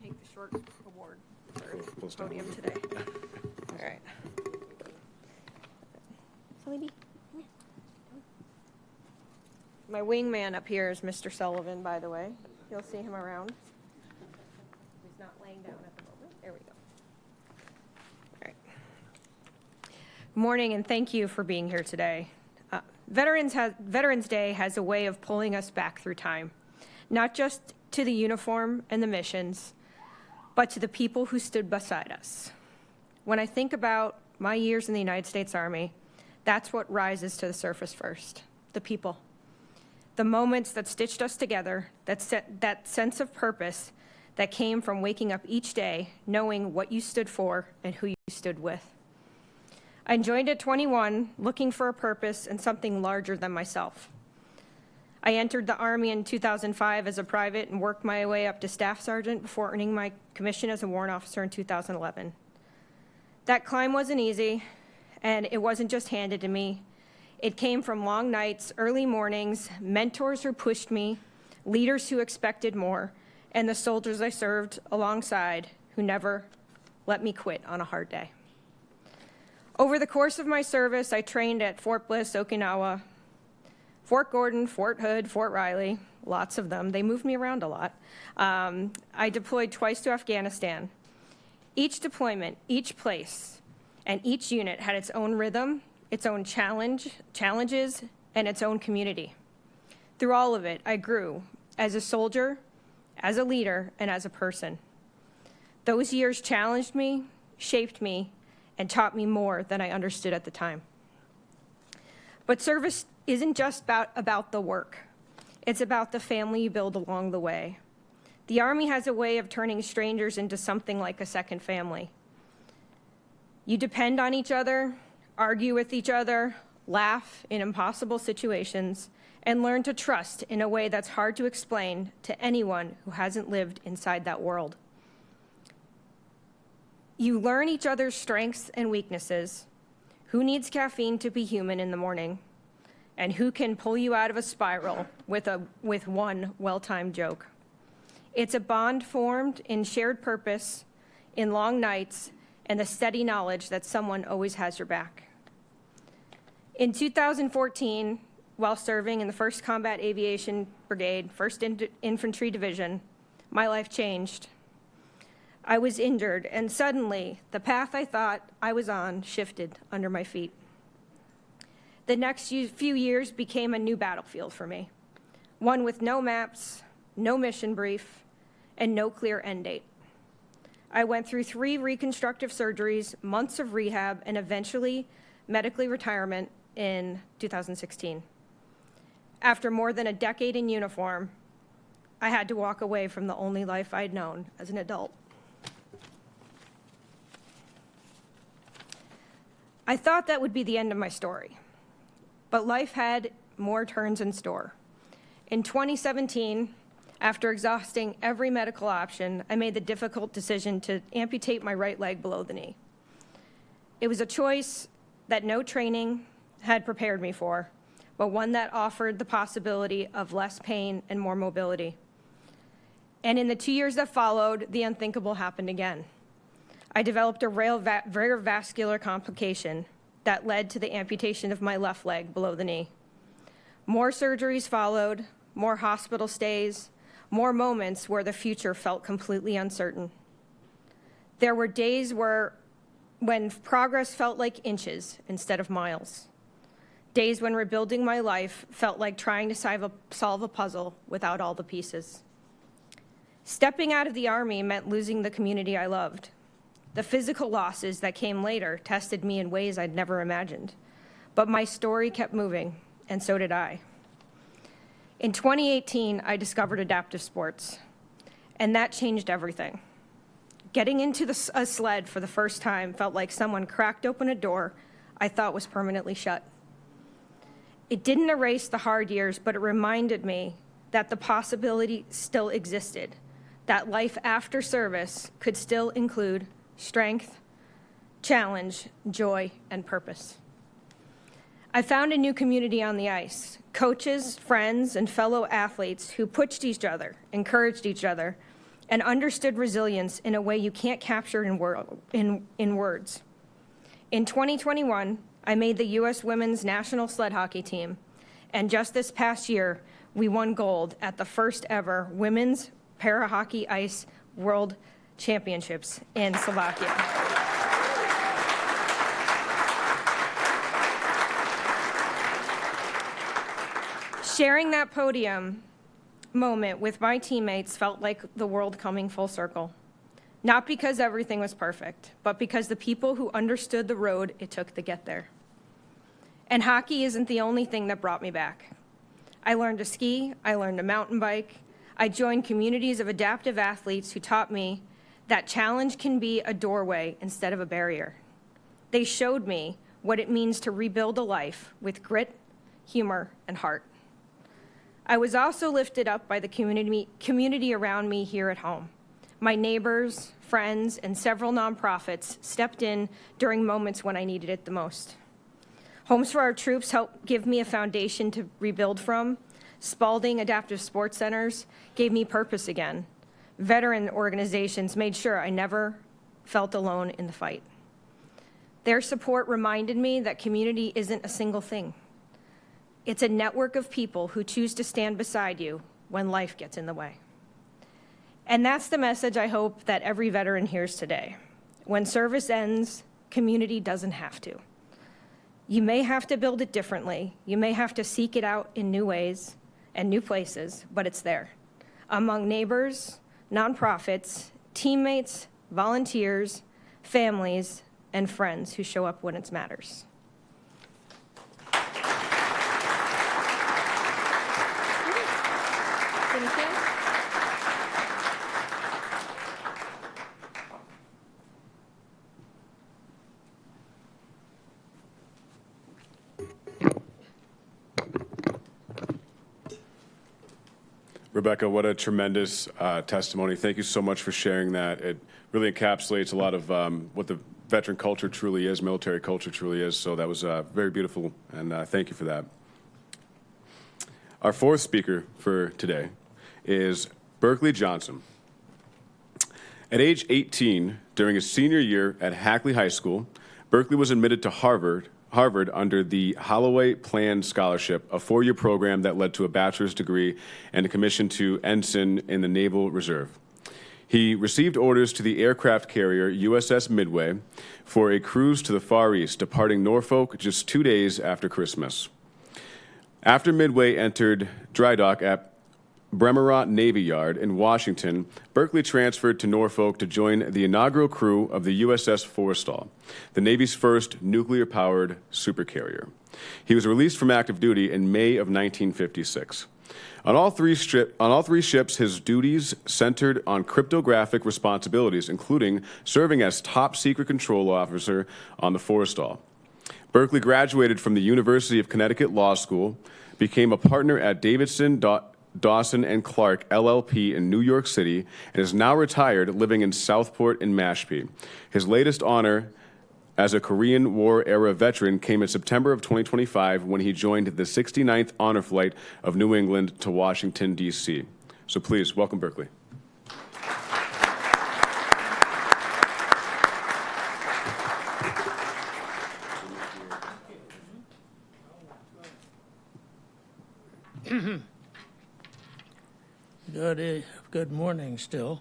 S7: Take the short award for the podium today. All right. So lady, come here. My wingman up here is Mr. Sullivan, by the way. You'll see him around. He's not laying down at the moment. There we go. All right. Good morning, and thank you for being here today. Veterans Day has a way of pulling us back through time, not just to the uniform and the missions, but to the people who stood beside us. When I think about my years in the United States Army, that's what rises to the surface first, the people. The moments that stitched us together, that sense of purpose that came from waking up each day knowing what you stood for and who you stood with. I joined at 21, looking for a purpose and something larger than myself. I entered the Army in 2005 as a private and worked my way up to staff sergeant before earning my commission as a warrant officer in 2011. That climb wasn't easy, and it wasn't just handed to me. It came from long nights, early mornings, mentors who pushed me, leaders who expected more, and the soldiers I served alongside who never let me quit on a hard day. Over the course of my service, I trained at Fort Bliss, Okinawa, Fort Gordon, Fort Hood, Fort Riley, lots of them. They moved me around a lot. I deployed twice to Afghanistan. Each deployment, each place, and each unit had its own rhythm, its own challenges, and its own community. Through all of it, I grew as a soldier, as a leader, and as a person. Those years challenged me, shaped me, and taught me more than I understood at the time. But service isn't just about the work. It's about the family you build along the way. The Army has a way of turning strangers into something like a second family. You depend on each other, argue with each other, laugh in impossible situations, and learn to trust in a way that's hard to explain to anyone who hasn't lived inside that world. You learn each other's strengths and weaknesses, who needs caffeine to be human in the morning, and who can pull you out of a spiral with one well-timed joke. It's a bond formed in shared purpose, in long nights, and the steady knowledge that someone always has your back. In 2014, while serving in the 1st Combat Aviation Brigade, 1st Infantry Division, my life changed. I was injured, and suddenly, the path I thought I was on shifted under my feet. The next few years became a new battlefield for me, one with no maps, no mission brief, and no clear end date. I went through 3 reconstructive surgeries, months of rehab, and eventually medically retirement in 2016. After more than a decade in uniform, I had to walk away from the only life I'd known as an adult. I thought that would be the end of my story, but life had more turns in store. In 2017, after exhausting every medical option, I made the difficult decision to amputate my right leg below the knee. It was a choice that no training had prepared me for, but one that offered the possibility of less pain and more mobility. And in the 2 years that followed, the unthinkable happened again. I developed a rare vascular complication that led to the amputation of my left leg below the knee. More surgeries followed, more hospital stays, more moments where the future felt completely uncertain. There were days when progress felt like inches instead of miles. Days when rebuilding my life felt like trying to solve a puzzle without all the pieces. Stepping out of the Army meant losing the community I loved. The physical losses that came later tested me in ways I'd never imagined. But my story kept moving, and so did I. In 2018, I discovered adaptive sports, and that changed everything. Getting into a sled for the first time felt like someone cracked open a door I thought was permanently shut. It didn't erase the hard years, but it reminded me that the possibility still existed, that life after service could still include strength, challenge, joy, and purpose. I found a new community on the ice, coaches, friends, and fellow athletes who pushed each other, encouraged each other, and understood resilience in a way you can't capture in words. In 2021, I made the U.S. Women's National Sled Hockey Team, and just this past year, we won gold at the first ever Women's Para-Hockey Ice World Championships in Slovakia. Sharing that podium moment with my teammates felt like the world coming full circle. Not because everything was perfect, but because the people who understood the road it took to get there. And hockey isn't the only thing that brought me back. I learned to ski, I learned to mountain bike, I joined communities of adaptive athletes who taught me that challenge can be a doorway instead of a barrier. They showed me what it means to rebuild a life with grit, humor, and heart. I was also lifted up by the community around me here at home. My neighbors, friends, and several nonprofits stepped in during moments when I needed it the most. Homes for Our Troops helped give me a foundation to rebuild from. Spalding Adaptive Sports Centers gave me purpose again. Veteran organizations made sure I never felt alone in the fight. Their support reminded me that community isn't a single thing. It's a network of people who choose to stand beside you when life gets in the way. And that's the message I hope that every veteran hears today. When service ends, community doesn't have to. You may have to build it differently. You may have to seek it out in new ways and new places, but it's there. Among neighbors, nonprofits, teammates, volunteers, families, and friends who show up when it matters. Thank you.
S3: Rebecca, what a tremendous testimony. Thank you so much for sharing that. It really encapsulates a lot of what the veteran culture truly is, military culture truly is. So that was very beautiful, and thank you for that. Our fourth speaker for today is Berkeley Johnson. At age 18, during his senior year at Hackley High School, Berkeley was admitted to Harvard under the Holloway Plan Scholarship, a four-year program that led to a bachelor's degree and a commission to ensign in the Naval Reserve. He received orders to the aircraft carrier USS Midway for a cruise to the Far East, departing Norfolk just 2 days after Christmas. After Midway entered dry dock at Bremerot Navy Yard in Washington, Berkeley transferred to Norfolk to join the inaugural crew of the USS Forrestal, the Navy's first nuclear-powered supercarrier. He was released from active duty in May of 1956. On all three ships, his duties centered on cryptographic responsibilities, including serving as top-secret control officer on the Forrestal. Berkeley graduated from the University of Connecticut Law School, became a partner at Davidson, Dawson and Clark, LLP in New York City, and is now retired, living in Southport and Mashpee. His latest honor as a Korean War-era veteran came in September of 2025 when he joined the 69th Honor Flight of New England to Washington, D.C. So please, welcome Berkeley.
S8: Good morning still.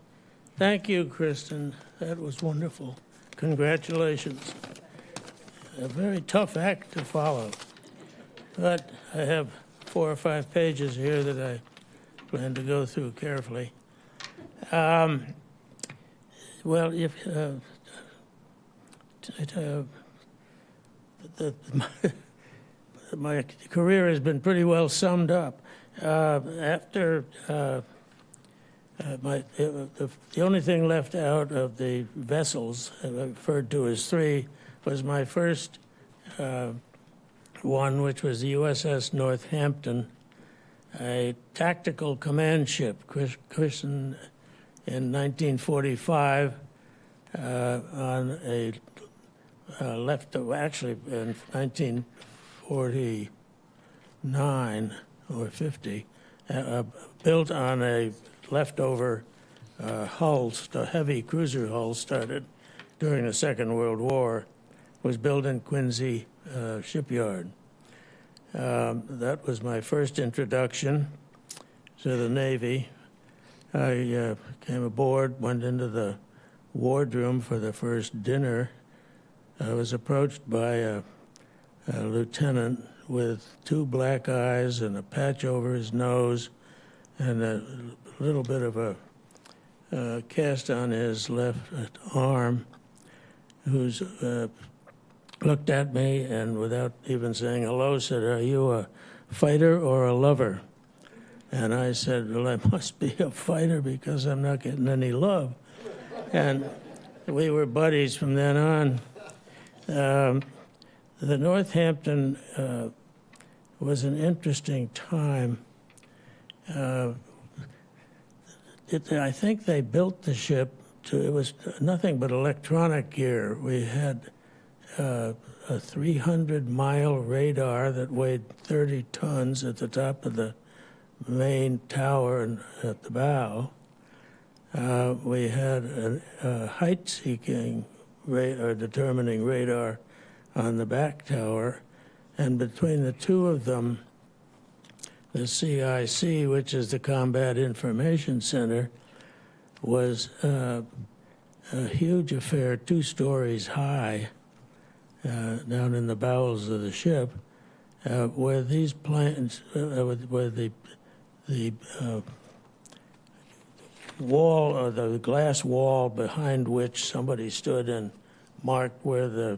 S8: Thank you, Kristen. That was wonderful. Congratulations. A very tough act to follow. But I have 4 or 5 pages here that I plan to go through carefully. Well, if my career has been pretty well summed up. After the only thing left out of the vessels, referred to as 3, was my first one, which was the USS Northampton, a tactical command ship, christened in 1945 on a actually in 1949 or 50, built on a leftover hull, a heavy cruiser hull started during the Second World War, was built in Quincy shipyard. That was my first introduction to the Navy. I came aboard, went into the wardroom for the first dinner. I was approached by a lieutenant with 2 black eyes and a patch over his nose and a little bit of a cast on his left arm, who's looked at me and without even saying hello said, "Are you a fighter or a lover?" And I said, "Well, I must be a fighter because I'm not getting any love." And we were buddies from then on. The Northampton was an interesting time. I think they built the ship it was nothing but electronic gear. We had a 300-mile radar that weighed 30 tons at the top of the main tower and at the bow. We had a height-seeking or determining radar on the back tower, and between the 2 of them, the CIC, which is the Combat Information Center, was a huge affair, 2 stories high, down in the bowels of the ship, where these planes, where the wall, or the glass wall behind which somebody stood and marked where the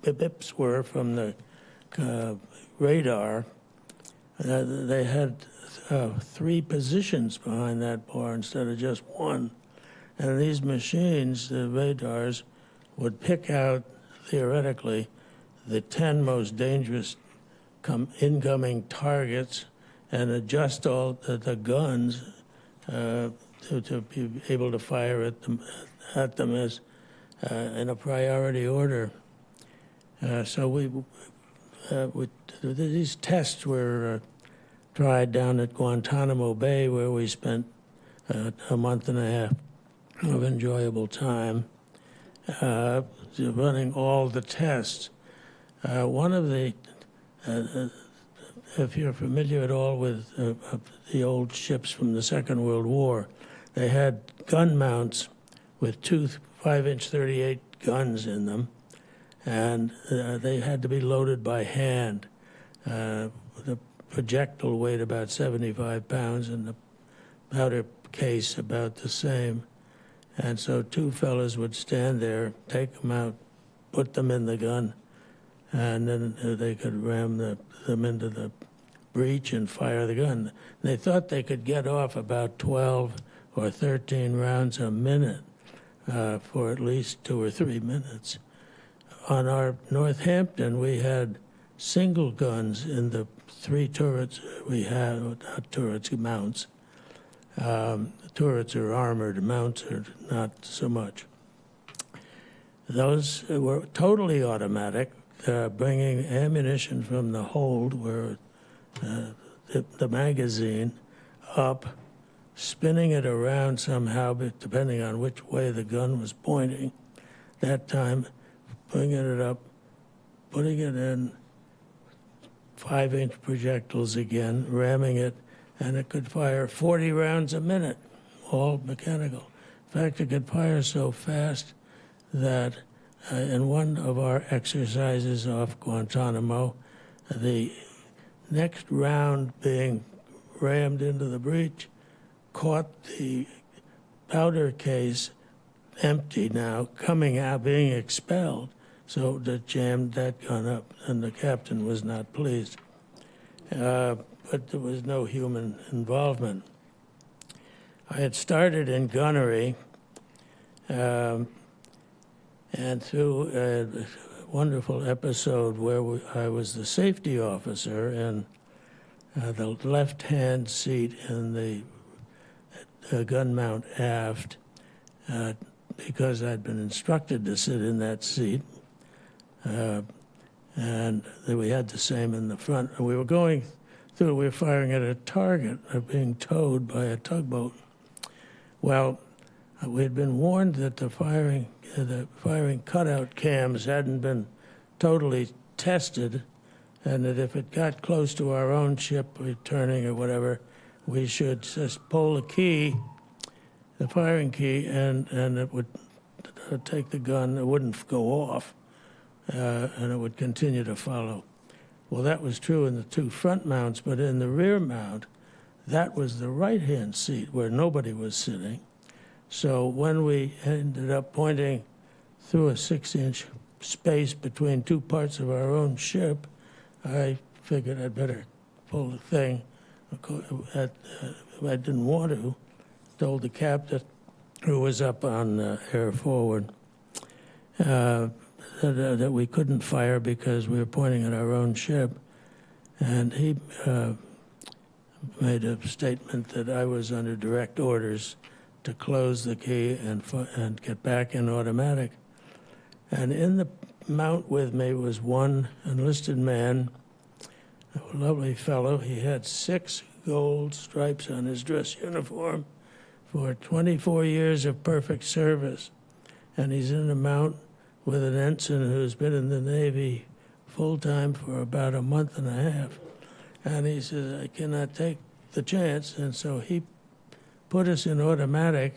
S8: bips were from the radar, they had 3 positions behind that bar instead of just 1. And these machines, the radars, would pick out, theoretically, the 10 most dangerous incoming targets and adjust all the guns to be able to fire at them as in a priority order. So these tests were tried down at Guantanamo Bay, where we spent a month and a half of enjoyable time running all the tests. One of the, if you're familiar at all with the old ships from the Second World War, they had gun mounts with 2 5-inch 38 guns in them, and they had to be loaded by hand. The projectile weighed about 75 pounds and the powder case about the same. And so 2 fellas would stand there, take them out, put them in the gun, and then they could ram them into the breech and fire the gun. They thought they could get off about 12 or 13 rounds a minute for at least 2 or 3 minutes. On our Northampton, we had single guns in the 3 turrets we had, not turrets, mounts. Turrets are armored, mounts are not so much. Those were totally automatic, bringing ammunition from the hold where the magazine up, spinning it around somehow, but depending on which way the gun was pointing. That time, bringing it up, putting it in 5-inch projectiles again, ramming it, and it could fire 40 rounds a minute, all mechanical. In fact, it could fire so fast that in one of our exercises off Guantanamo, the next round being rammed into the breech caught the powder case empty now, coming out, being expelled. So that jammed that gun up, and the captain was not pleased. But there was no human involvement. I had started in gunnery, and through a wonderful episode where I was the safety officer in the left-hand seat in the gun mount aft, because I'd been instructed to sit in that seat, and we had the same in the front. And we were going through, we were firing at a target, being towed by a tugboat. Well, we had been warned that the firing cutout cams hadn't been totally tested, and that if it got close to our own ship returning or whatever, we should just pull the key, the firing key, and it would take the gun, it wouldn't go off, and it would continue to follow. Well, that was true in the two front mounts, but in the rear mount, that was the right-hand seat where nobody was sitting. So when we ended up pointing through a 6-inch space between two parts of our own ship, I figured I'd better pull the thing. I didn't want to. Told the captain, who was up on air forward, that we couldn't fire because we were pointing at our own ship. And he made a statement that I was under direct orders to close the key and get back in automatic. And in the mount with me was one enlisted man, a lovely fellow. He had 6 gold stripes on his dress uniform for 24 years of perfect service. And he's in the mount with an ensign who's been in the Navy full-time for about a month and a half. And he says, I cannot take the chance. And so he put us in automatic.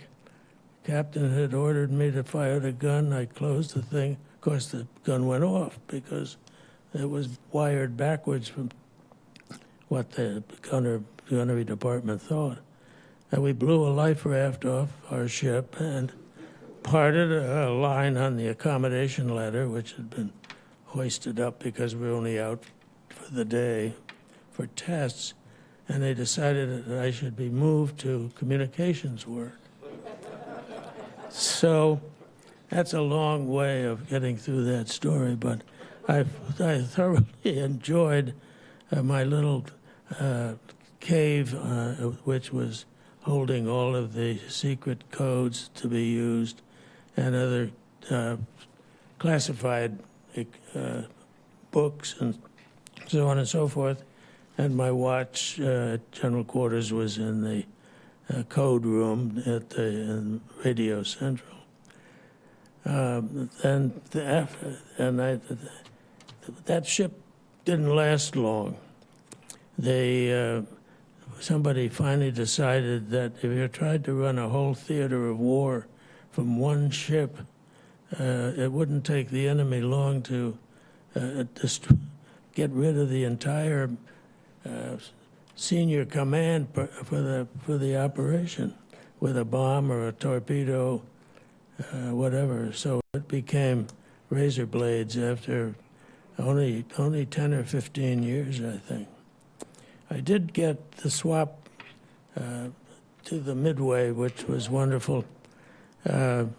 S8: Captain had ordered me to fire the gun. I closed the thing. Of course, the gun went off because it was wired backwards from what the gunnery department thought. And we blew a life raft off our ship and parted a line on the accommodation ladder, which had been hoisted up because we were only out for the day for tests. And they decided that I should be moved to communications work. So that's a long way of getting through that story, but I thoroughly enjoyed my little cave, which was holding all of the secret codes to be used and other classified books and so on and so forth. And my watch at General Quarters was in the code room at the Radio Central. That ship didn't last long. Somebody finally decided that if you tried to run a whole theater of war from one ship, it wouldn't take the enemy long to get rid of the entire senior command for the operation with a bomb or a torpedo, whatever. So it became razor blades after only 10 or 15 years, I think. I did get the swap to the Midway, which was wonderful. I've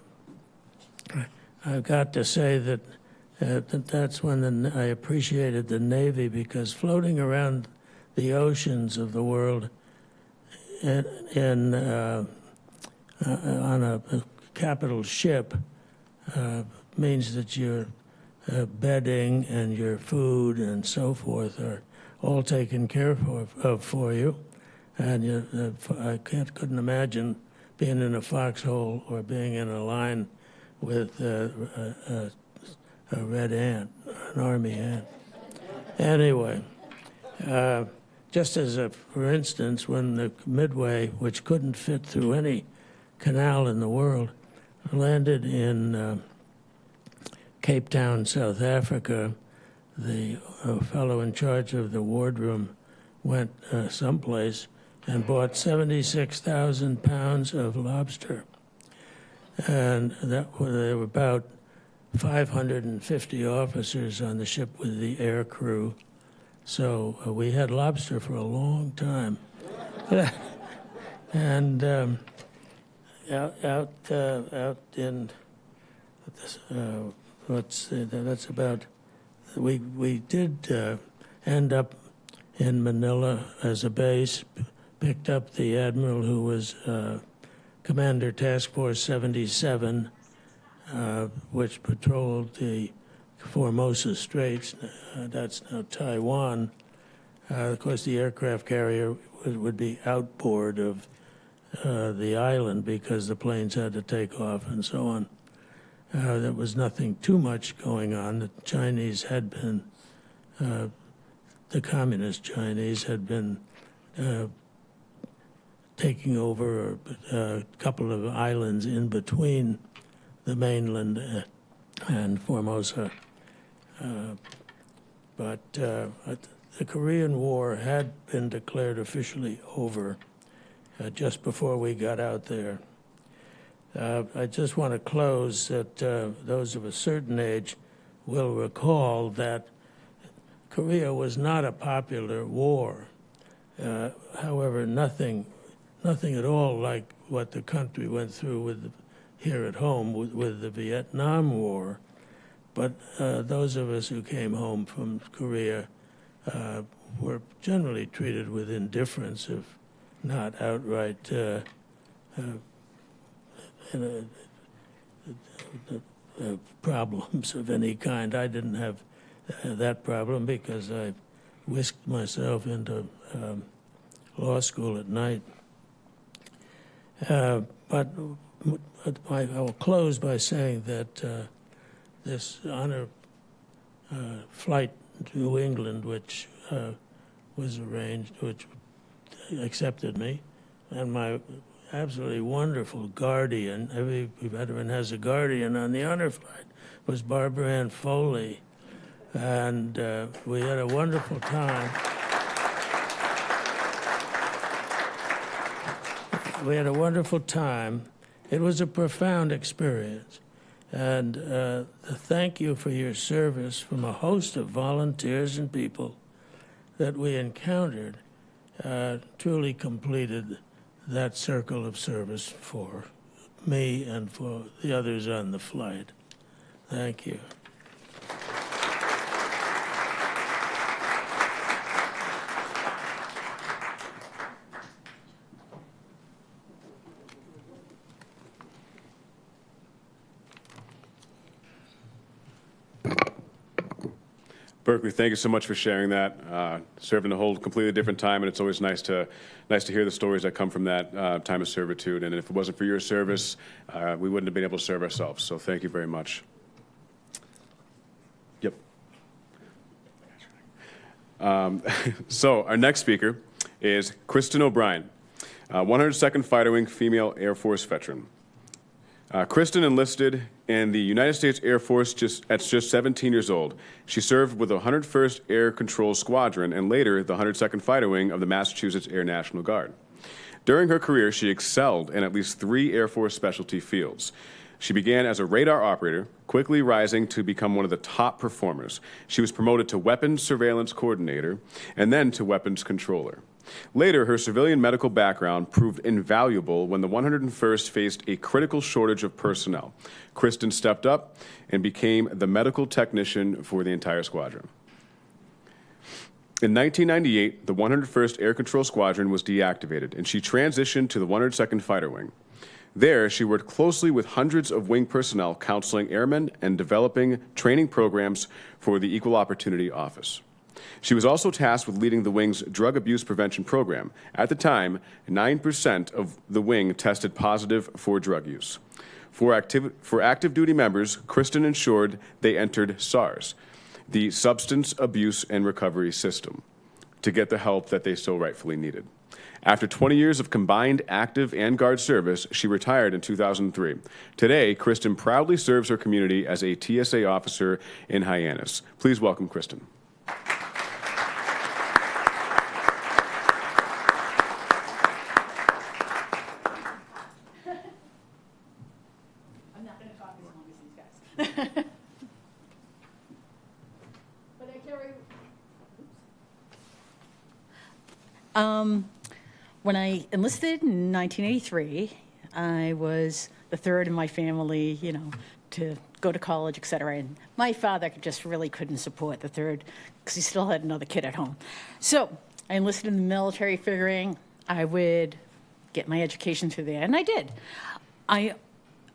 S8: got to say that that's when I appreciated the Navy, because floating around the oceans of the world on a capital ship means that your bedding and your food and so forth are all taken care of for you. And I couldn't imagine being in a foxhole or being in a line with a red ant, an army ant. Anyway, just as for instance, when the Midway, which couldn't fit through any canal in the world, landed in Cape Town, South Africa, the fellow in charge of the wardroom went someplace and bought 76,000 pounds of lobster. And there were about 550 officers on the ship with the air crew. So we had lobster for a long time. And out in, that's about, we did end up in Manila as a base, picked up the admiral who was Commander Task Force 77, which patrolled the Formosa Straits. That's now Taiwan. Of course, the aircraft carrier would be outboard of the island because the planes had to take off and so on. There was nothing too much going on. The Chinese had been, the communist Chinese had been taking over a couple of islands in between the mainland and Formosa. But the Korean War had been declared officially over just before we got out there. I just want to close that those of a certain age will recall that Korea was not a popular war. However, nothing at all like what the country went through here at home with the Vietnam War. But those of us who came home from Korea were generally treated with indifference, if not outright problems of any kind. I didn't have that problem because I whisked myself into law school at night. But I will close by saying that this honor flight to New England, which was arranged, which accepted me, and my absolutely wonderful guardian, every veteran has a guardian on the honor flight, was Barbara Ann Foley. And we had a wonderful time. We had a wonderful time. It was a profound experience. And the thank you for your service from a host of volunteers and people that we encountered truly completed that circle of service for me and for the others on the flight. Thank you.
S3: Berkeley, thank you so much for sharing that. Served in a whole completely different time, and it's always nice to hear the stories that come from that time of servitude. And if it wasn't for your service, we wouldn't have been able to serve ourselves. So thank you very much. Yep. So our next speaker is Kristen O'Brien, 102nd Fighter Wing female Air Force veteran. Kristen enlisted in the United States Air Force at just 17 years old. She served with the 101st Air Control Squadron and later the 102nd Fighter Wing of the Massachusetts Air National Guard. During her career, she excelled in at least 3 Air Force specialty fields. She began as a radar operator, quickly rising to become one of the top performers. She was promoted to weapons surveillance coordinator and then to weapons controller. Later, her civilian medical background proved invaluable when the 101st faced a critical shortage of personnel. Kristen stepped up and became the medical technician for the entire squadron. In 1998, the 101st Air Control Squadron was deactivated, and she transitioned to the 102nd Fighter Wing. There, she worked closely with hundreds of wing personnel counseling airmen and developing training programs for the Equal Opportunity Office. She was also tasked with leading the wing's drug abuse prevention program. At the time, 9% of the wing tested positive for drug use. For active duty members, Kristen ensured they entered SARS, the Substance Abuse and Recovery System, to get the help that they so rightfully needed. After 20 years of combined active and guard service, she retired in 2003. Today, Kristen proudly serves her community as a TSA officer in Hyannis. Please welcome Kristen.
S1: I'm not going to talk as long as these guys. But I carry.
S9: When I enlisted in 1983, I was the third in my family, to go to college, et cetera. And my father just really couldn't support the third because he still had another kid at home. So I enlisted in the military, figuring I would get my education through there, and I did. I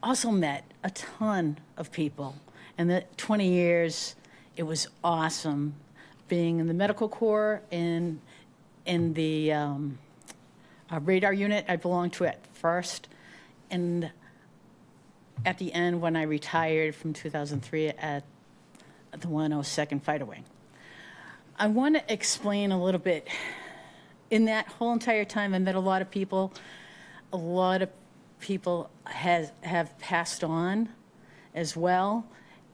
S9: also met a ton of people. And the 20 years, it was awesome being in the medical corps and in the radar unit I belonged to at first. And at the end, when I retired from 2003 at the 102nd Fighter Wing. I want to explain a little bit. In that whole entire time, I met a lot of people. A lot of people have passed on as well.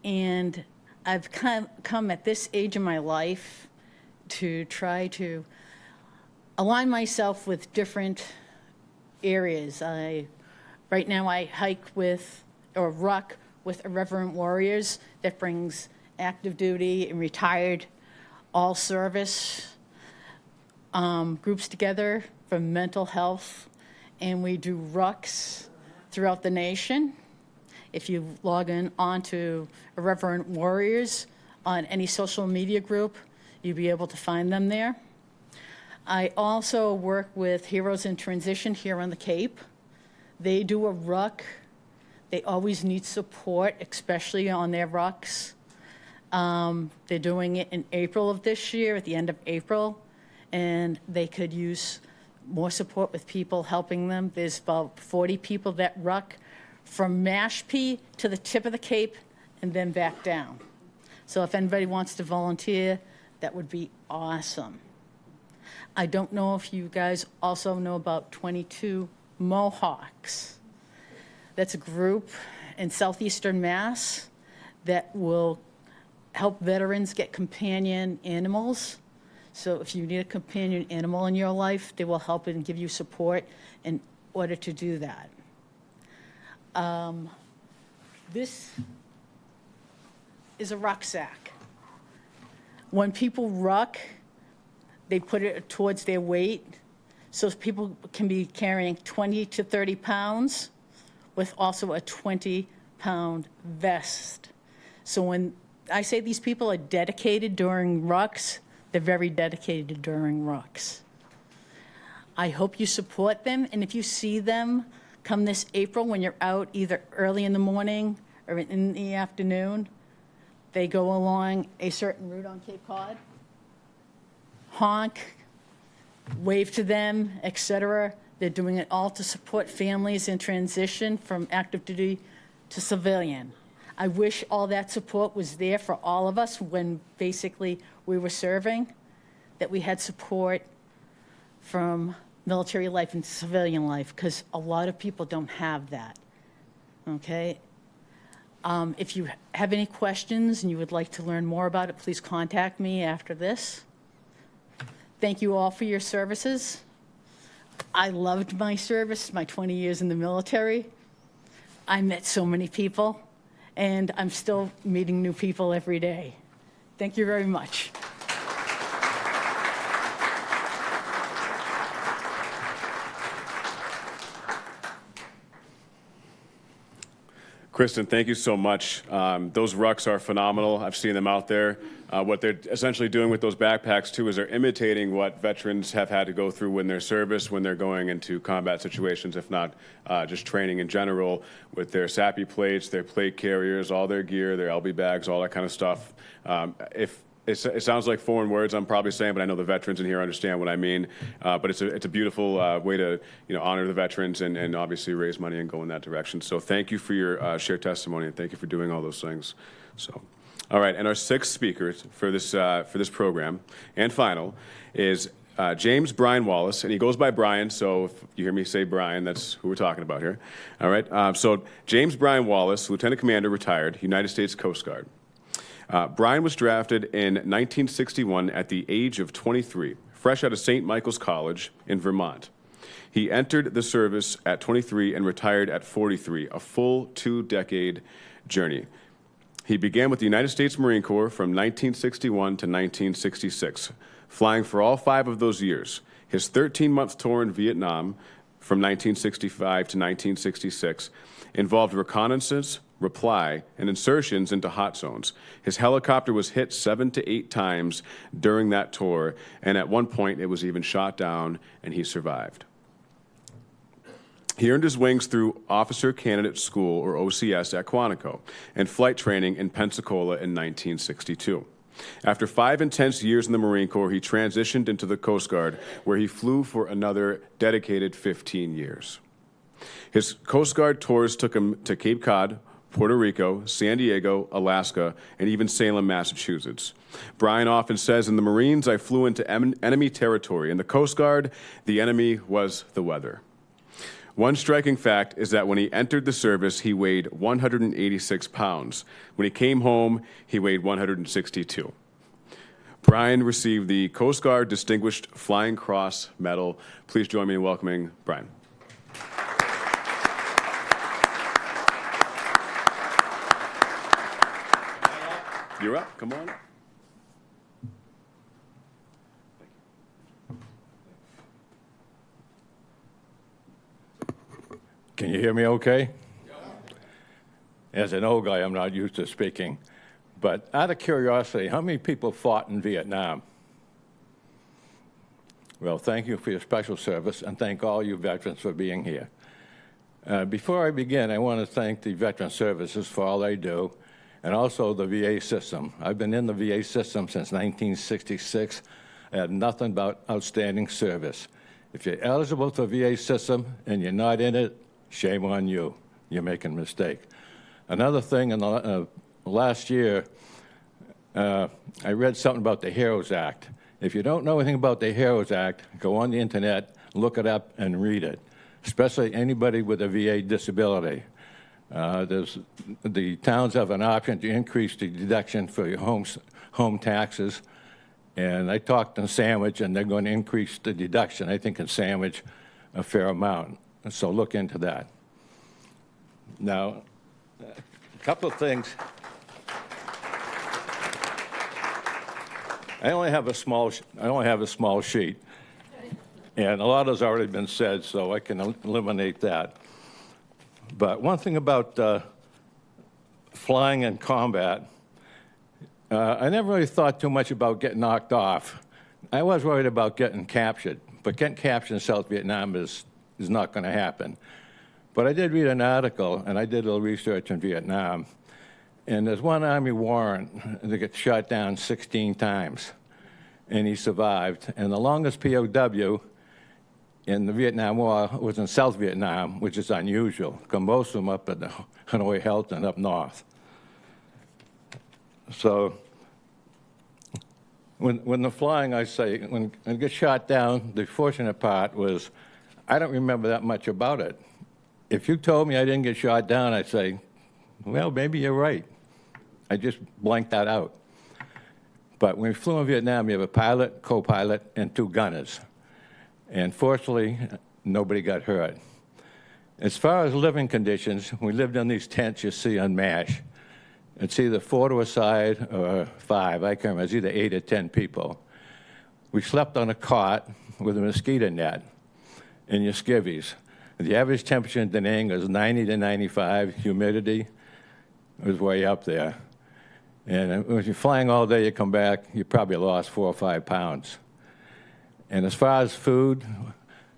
S9: And I've come at this age in my life to try to align myself with different areas. Right now I hike with, or ruck with Irreverent Warriors that brings active duty and retired all service groups together for mental health. And we do rucks throughout the nation. If you log in onto Irreverent Warriors on any social media group, you'll be able to find them there. I also work with Heroes in Transition here on the Cape. They do a ruck. They always need support, especially on their rucks. They're doing it in April of this year, at the end of April, and they could use more support with people helping them. There's about 40 people that ruck from Mashpee to the tip of the Cape and then back down. So if anybody wants to volunteer, that would be awesome. I don't know if you guys also know about 22 Mohawks. That's a group in southeastern Mass that will help veterans get companion animals. So if you need a companion animal in your life, they will help and give you support in order to do that. This is a rucksack. When people ruck, they put it towards their weight. So people can be carrying 20 to 30 pounds with also a 20-pound vest. So when I say these people are dedicated during rucks, they're very dedicated during rucks. I hope you support them, and if you see them come this April when you're out either early in the morning or in the afternoon, they go along a certain route on Cape Cod, honk, wave to them, etc. They're doing it all to support families in transition from active duty to civilian. I wish all that support was there for all of us when basically we were serving, that we had support from military life and civilian life, because a lot of people don't have that, okay? If you have any questions and you would like to learn more about it, please contact me after this. Thank you all for your services. I loved my service, my 20 years in the military. I met so many people, and I'm still meeting new people every day. Thank you very much.
S3: Kristen, thank you so much. Those rucks are phenomenal. I've seen them out there. What they're essentially doing with those backpacks, too, is they're imitating what veterans have had to go through in their service when they're going into combat situations, if not just training in general, with their SAPI plates, their plate carriers, all their gear, their LB bags, all that kind of stuff. It sounds like foreign words I'm probably saying, but I know the veterans in here understand what I mean. But it's a beautiful way to honor the veterans and obviously raise money and go in that direction. So thank you for your shared testimony, and thank you for doing all those things. So, all right, and our sixth speaker for this program and final is James Brian Wallace, and he goes by Brian. So if you hear me say Brian, that's who we're talking about here. All right. So James Brian Wallace, Lieutenant Commander, retired, United States Coast Guard. Brian was drafted in 1961 at the age of 23, fresh out of St. Michael's College in Vermont. He entered the service at 23 and retired at 43, a full 2-decade journey. He began with the United States Marine Corps from 1961 to 1966, flying for all 5 of those years. His 13-month tour in Vietnam from 1965 to 1966 involved reconnaissance, reply, and insertions into hot zones. His helicopter was hit 7 to 8 times during that tour, and at one point it was even shot down, and he survived. He earned his wings through Officer Candidate School, or OCS, at Quantico, and flight training in Pensacola in 1962. After 5 intense years in the Marine Corps, he transitioned into the Coast Guard, where he flew for another dedicated 15 years. His Coast Guard tours took him to Cape Cod, Puerto Rico, San Diego, Alaska, and even Salem, Massachusetts. Brian often says, in the Marines, I flew into enemy territory. In the Coast Guard, the enemy was the weather. One striking fact is that when he entered the service, he weighed 186 pounds. When he came home, he weighed 162. Brian received the Coast Guard Distinguished Flying Cross Medal. Please join me in welcoming Brian. You're up. Come on.
S10: Can you hear me okay? As an old guy, I'm not used to speaking. But out of curiosity, how many people fought in Vietnam? Well, thank you for your special service, and thank all you veterans for being here. Before I begin, I want to thank the Veteran Services for all they do, and also the VA system. I've been in the VA system since 1966. I had nothing but outstanding service. If you're eligible for the VA system and you're not in it, shame on you. You're making a mistake. Another thing, in the last year, I read something about the HEROES Act. If you don't know anything about the HEROES Act, go on the internet, look it up, and read it, especially anybody with a VA disability. The towns have an option to increase the deduction for your home taxes. And I talked in Sandwich, and they're going to increase the deduction, I think, in Sandwich a fair amount. So look into that. Now, a couple of things. I only have a small sheet, and a lot has already been said, so I can eliminate that. But one thing about flying in combat, I never really thought too much about getting knocked off. I was worried about getting captured, but getting captured in South Vietnam is not going to happen. But I did read an article, and I did a little research in Vietnam, and there's one Army warrant that got shot down 16 times, and he survived. And the longest POW in the Vietnam War was in South Vietnam, which is unusual, because most of them up at the Hanoi Hilton up north. So when the flying, I say, when I get shot down, the fortunate part was I don't remember that much about it. If you told me I didn't get shot down, I'd say, well, maybe you're right. I just blanked that out. But when we flew in Vietnam, you have a pilot, co-pilot, and 2 gunners. And fortunately, nobody got hurt. As far as living conditions, we lived in these tents you see on MASH. It's either 4 to a side or 5. I can't remember. It's either 8 or 10 people. We slept on a cot with a mosquito net in your skivvies. The average temperature in Da Nang is 90 to 95, humidity. was way up there. And when you're flying all day, you come back, you probably lost 4 or 5 pounds. And as far as food,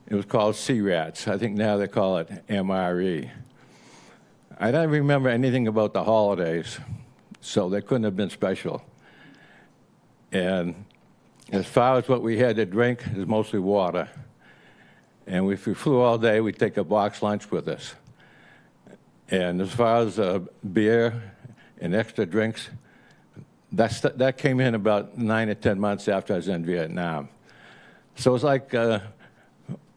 S10: it was called C-rats. I think now they call it MRE. I don't remember anything about the holidays, so they couldn't have been special. And as far as what we had to drink, it was mostly water. And if we flew all day, we'd take a box lunch with us. And as far as beer and extra drinks, that came in about 9 or 10 months after I was in Vietnam. So it's like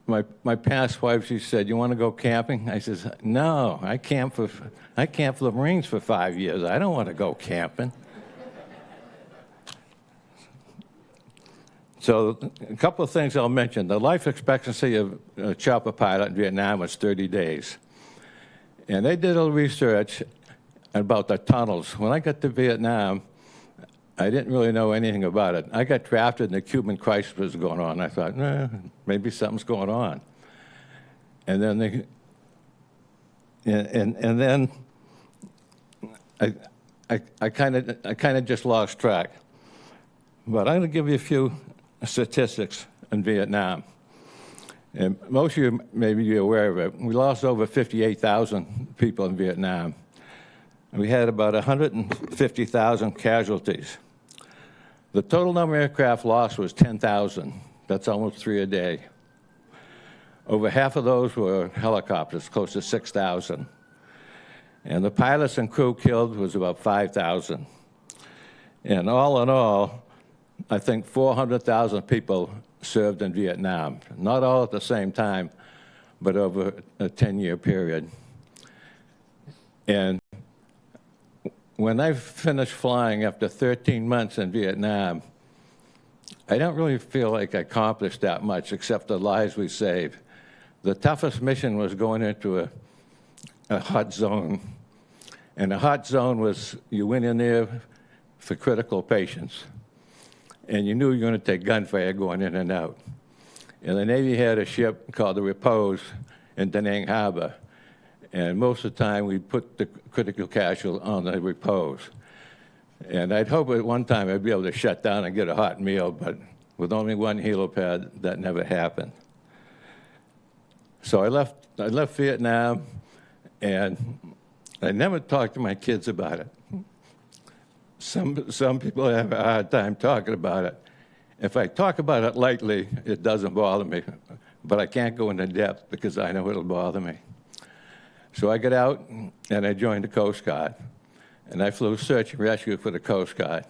S10: my past wife, she said, "You want to go camping?" I says, "No, I camped for the Marines for 5 years. I don't want to go camping." So a couple of things I'll mention. The life expectancy of a chopper pilot in Vietnam was 30 days. And they did a little research about the tunnels. When I got to Vietnam, I didn't really know anything about it. I got drafted and the Cuban crisis was going on. I thought, maybe something's going on. And then then I kind of just lost track. But I'm going to give you a few statistics in Vietnam. And most of you may be aware of it. We lost over 58,000 people in Vietnam. And we had about 150,000 casualties. The total number of aircraft lost was 10,000. That's almost 3 a day. Over half of those were helicopters, close to 6,000. And the pilots and crew killed was about 5,000. And all in all, I think 400,000 people served in Vietnam. Not all at the same time, but over a 10-year period. And when I finished flying after 13 months in Vietnam, I don't really feel like I accomplished that much except the lives we saved. The toughest mission was going into a hot zone. And a hot zone was you went in there for critical patients. And you knew you were going to take gunfire going in and out. And the Navy had a ship called the Repose in Da Nang Harbor. And most of the time, we put the critical casualty on the Repose. And I'd hope at one time I'd be able to shut down and get a hot meal, but with only one helipad, that never happened. So I left Vietnam, and I never talked to my kids about it. Some people have a hard time talking about it. If I talk about it lightly, it doesn't bother me, but I can't go into depth because I know it'll bother me. So I got out and I joined the Coast Guard, and I flew search and rescue for the Coast Guard.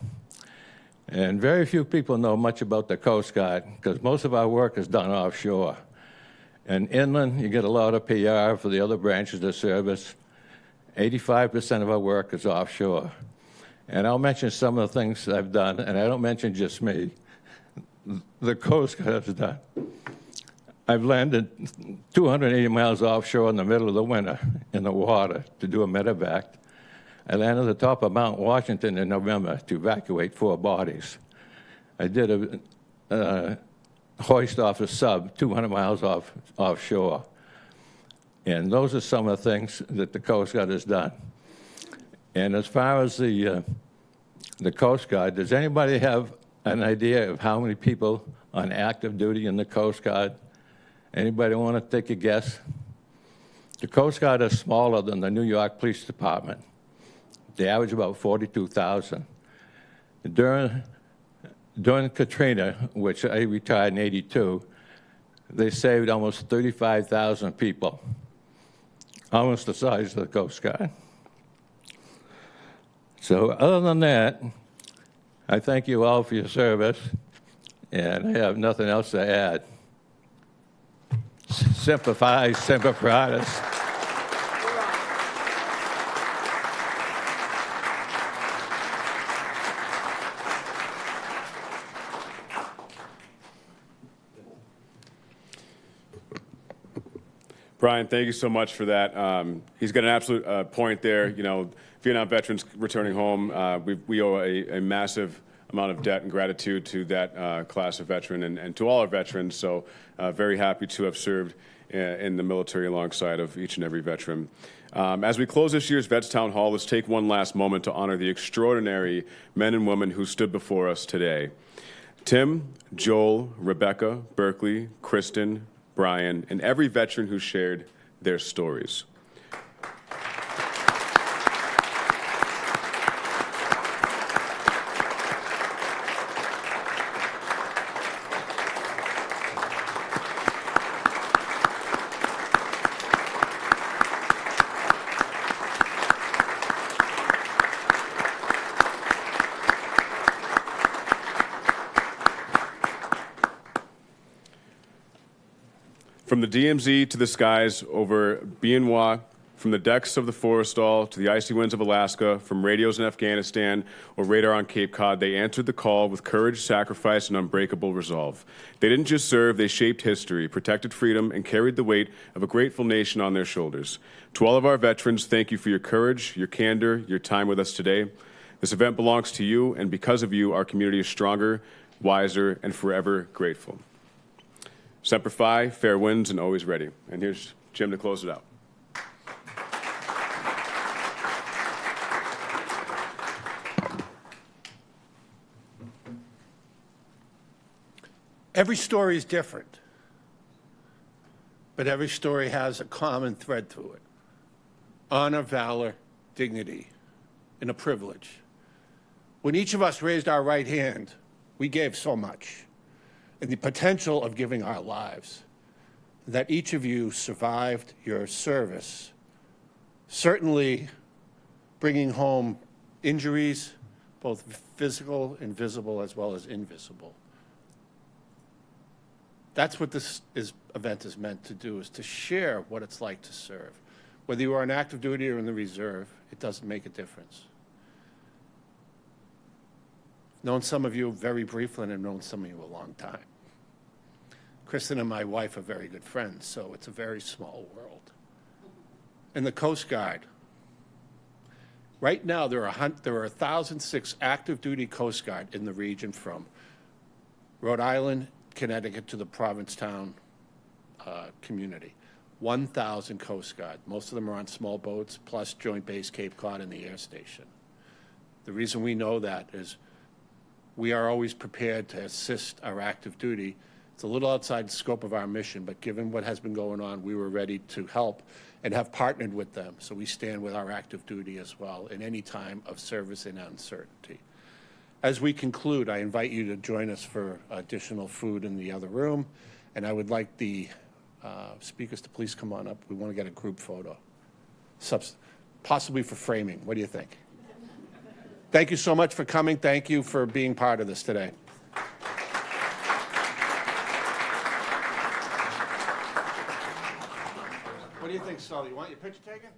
S10: And very few people know much about the Coast Guard because most of our work is done offshore. And inland, you get a lot of PR for the other branches of the service. 85% of our work is offshore. And I'll mention some of the things I've done, and I don't mention just me. The Coast Guard has done. I've landed 280 miles offshore in the middle of the winter in the water to do a medevac. I landed at the top of Mount Washington in November to evacuate 4 bodies. I did a hoist off a sub 200 miles offshore. And those are some of the things that the Coast Guard has done. And as far as the Coast Guard, does anybody have an idea of how many people on active duty in the Coast Guard? Anybody want to take a guess? The Coast Guard is smaller than the New York Police Department. They average about 42,000. During Katrina, which I retired in '82, they saved almost 35,000 people, almost the size of the Coast Guard. So other than that, I thank you all for your service, and I have nothing else to add. Semper Fi, Semper Paratus.
S3: Brian, thank you so much for that. He's got an absolute point there. You know, Vietnam veterans returning home, we owe a massive amount of debt and gratitude to that class of veteran and to all our veterans. So very happy to have served in the military alongside of each and every veteran. As we close this year's Vets Town Hall, let's take one last moment to honor the extraordinary men and women who stood before us today. Tim, Joel, Rebecca, Berkeley, Kristen, Brian, and every veteran who shared their stories. From the DMZ to the skies over Bien-Wa, from the decks of the Forrestal to the icy winds of Alaska, from radios in Afghanistan or radar on Cape Cod, they answered the call with courage, sacrifice, and unbreakable resolve. They didn't just serve, they shaped history, protected freedom, and carried the weight of a grateful nation on their shoulders. To all of our veterans, thank you for your courage, your candor, your time with us today. This event belongs to you, and because of you, our community is stronger, wiser, and forever grateful. Semper Fi, fair winds, and always ready. And here's Jim to close it out.
S2: Every story is different, but every story has a common thread through it. Honor, valor, dignity, and a privilege. When each of us raised our right hand, we gave so much. And the potential of giving our lives, that each of you survived your service, certainly bringing home injuries, both physical and visible as well as invisible. That's what this event is meant to do, is to share what it's like to serve. Whether you are on active duty or in the reserve, it doesn't make a difference. Known some of you very briefly and I've known some of you a long time. Kristen and my wife are very good friends, so it's a very small world. And the Coast Guard. Right now, there are 1,006 active duty Coast Guard in the region from Rhode Island, Connecticut to the Provincetown community. 1,000 Coast Guard. Most of them are on small boats, plus Joint Base Cape Cod and the air station. The reason we know that is we are always prepared to assist our active duty. It's a little outside the scope of our mission, but given what has been going on, we were ready to help and have partnered with them. So we stand with our active duty as well in any time of service and uncertainty. As we conclude, I invite you to join us for additional food in the other room, and I would like the speakers to please come on up. We want to get a group photo, possibly for framing. What do you think? Thank you so much for coming. Thank you for being part of this today. What do you think, Sully? You want your picture taken?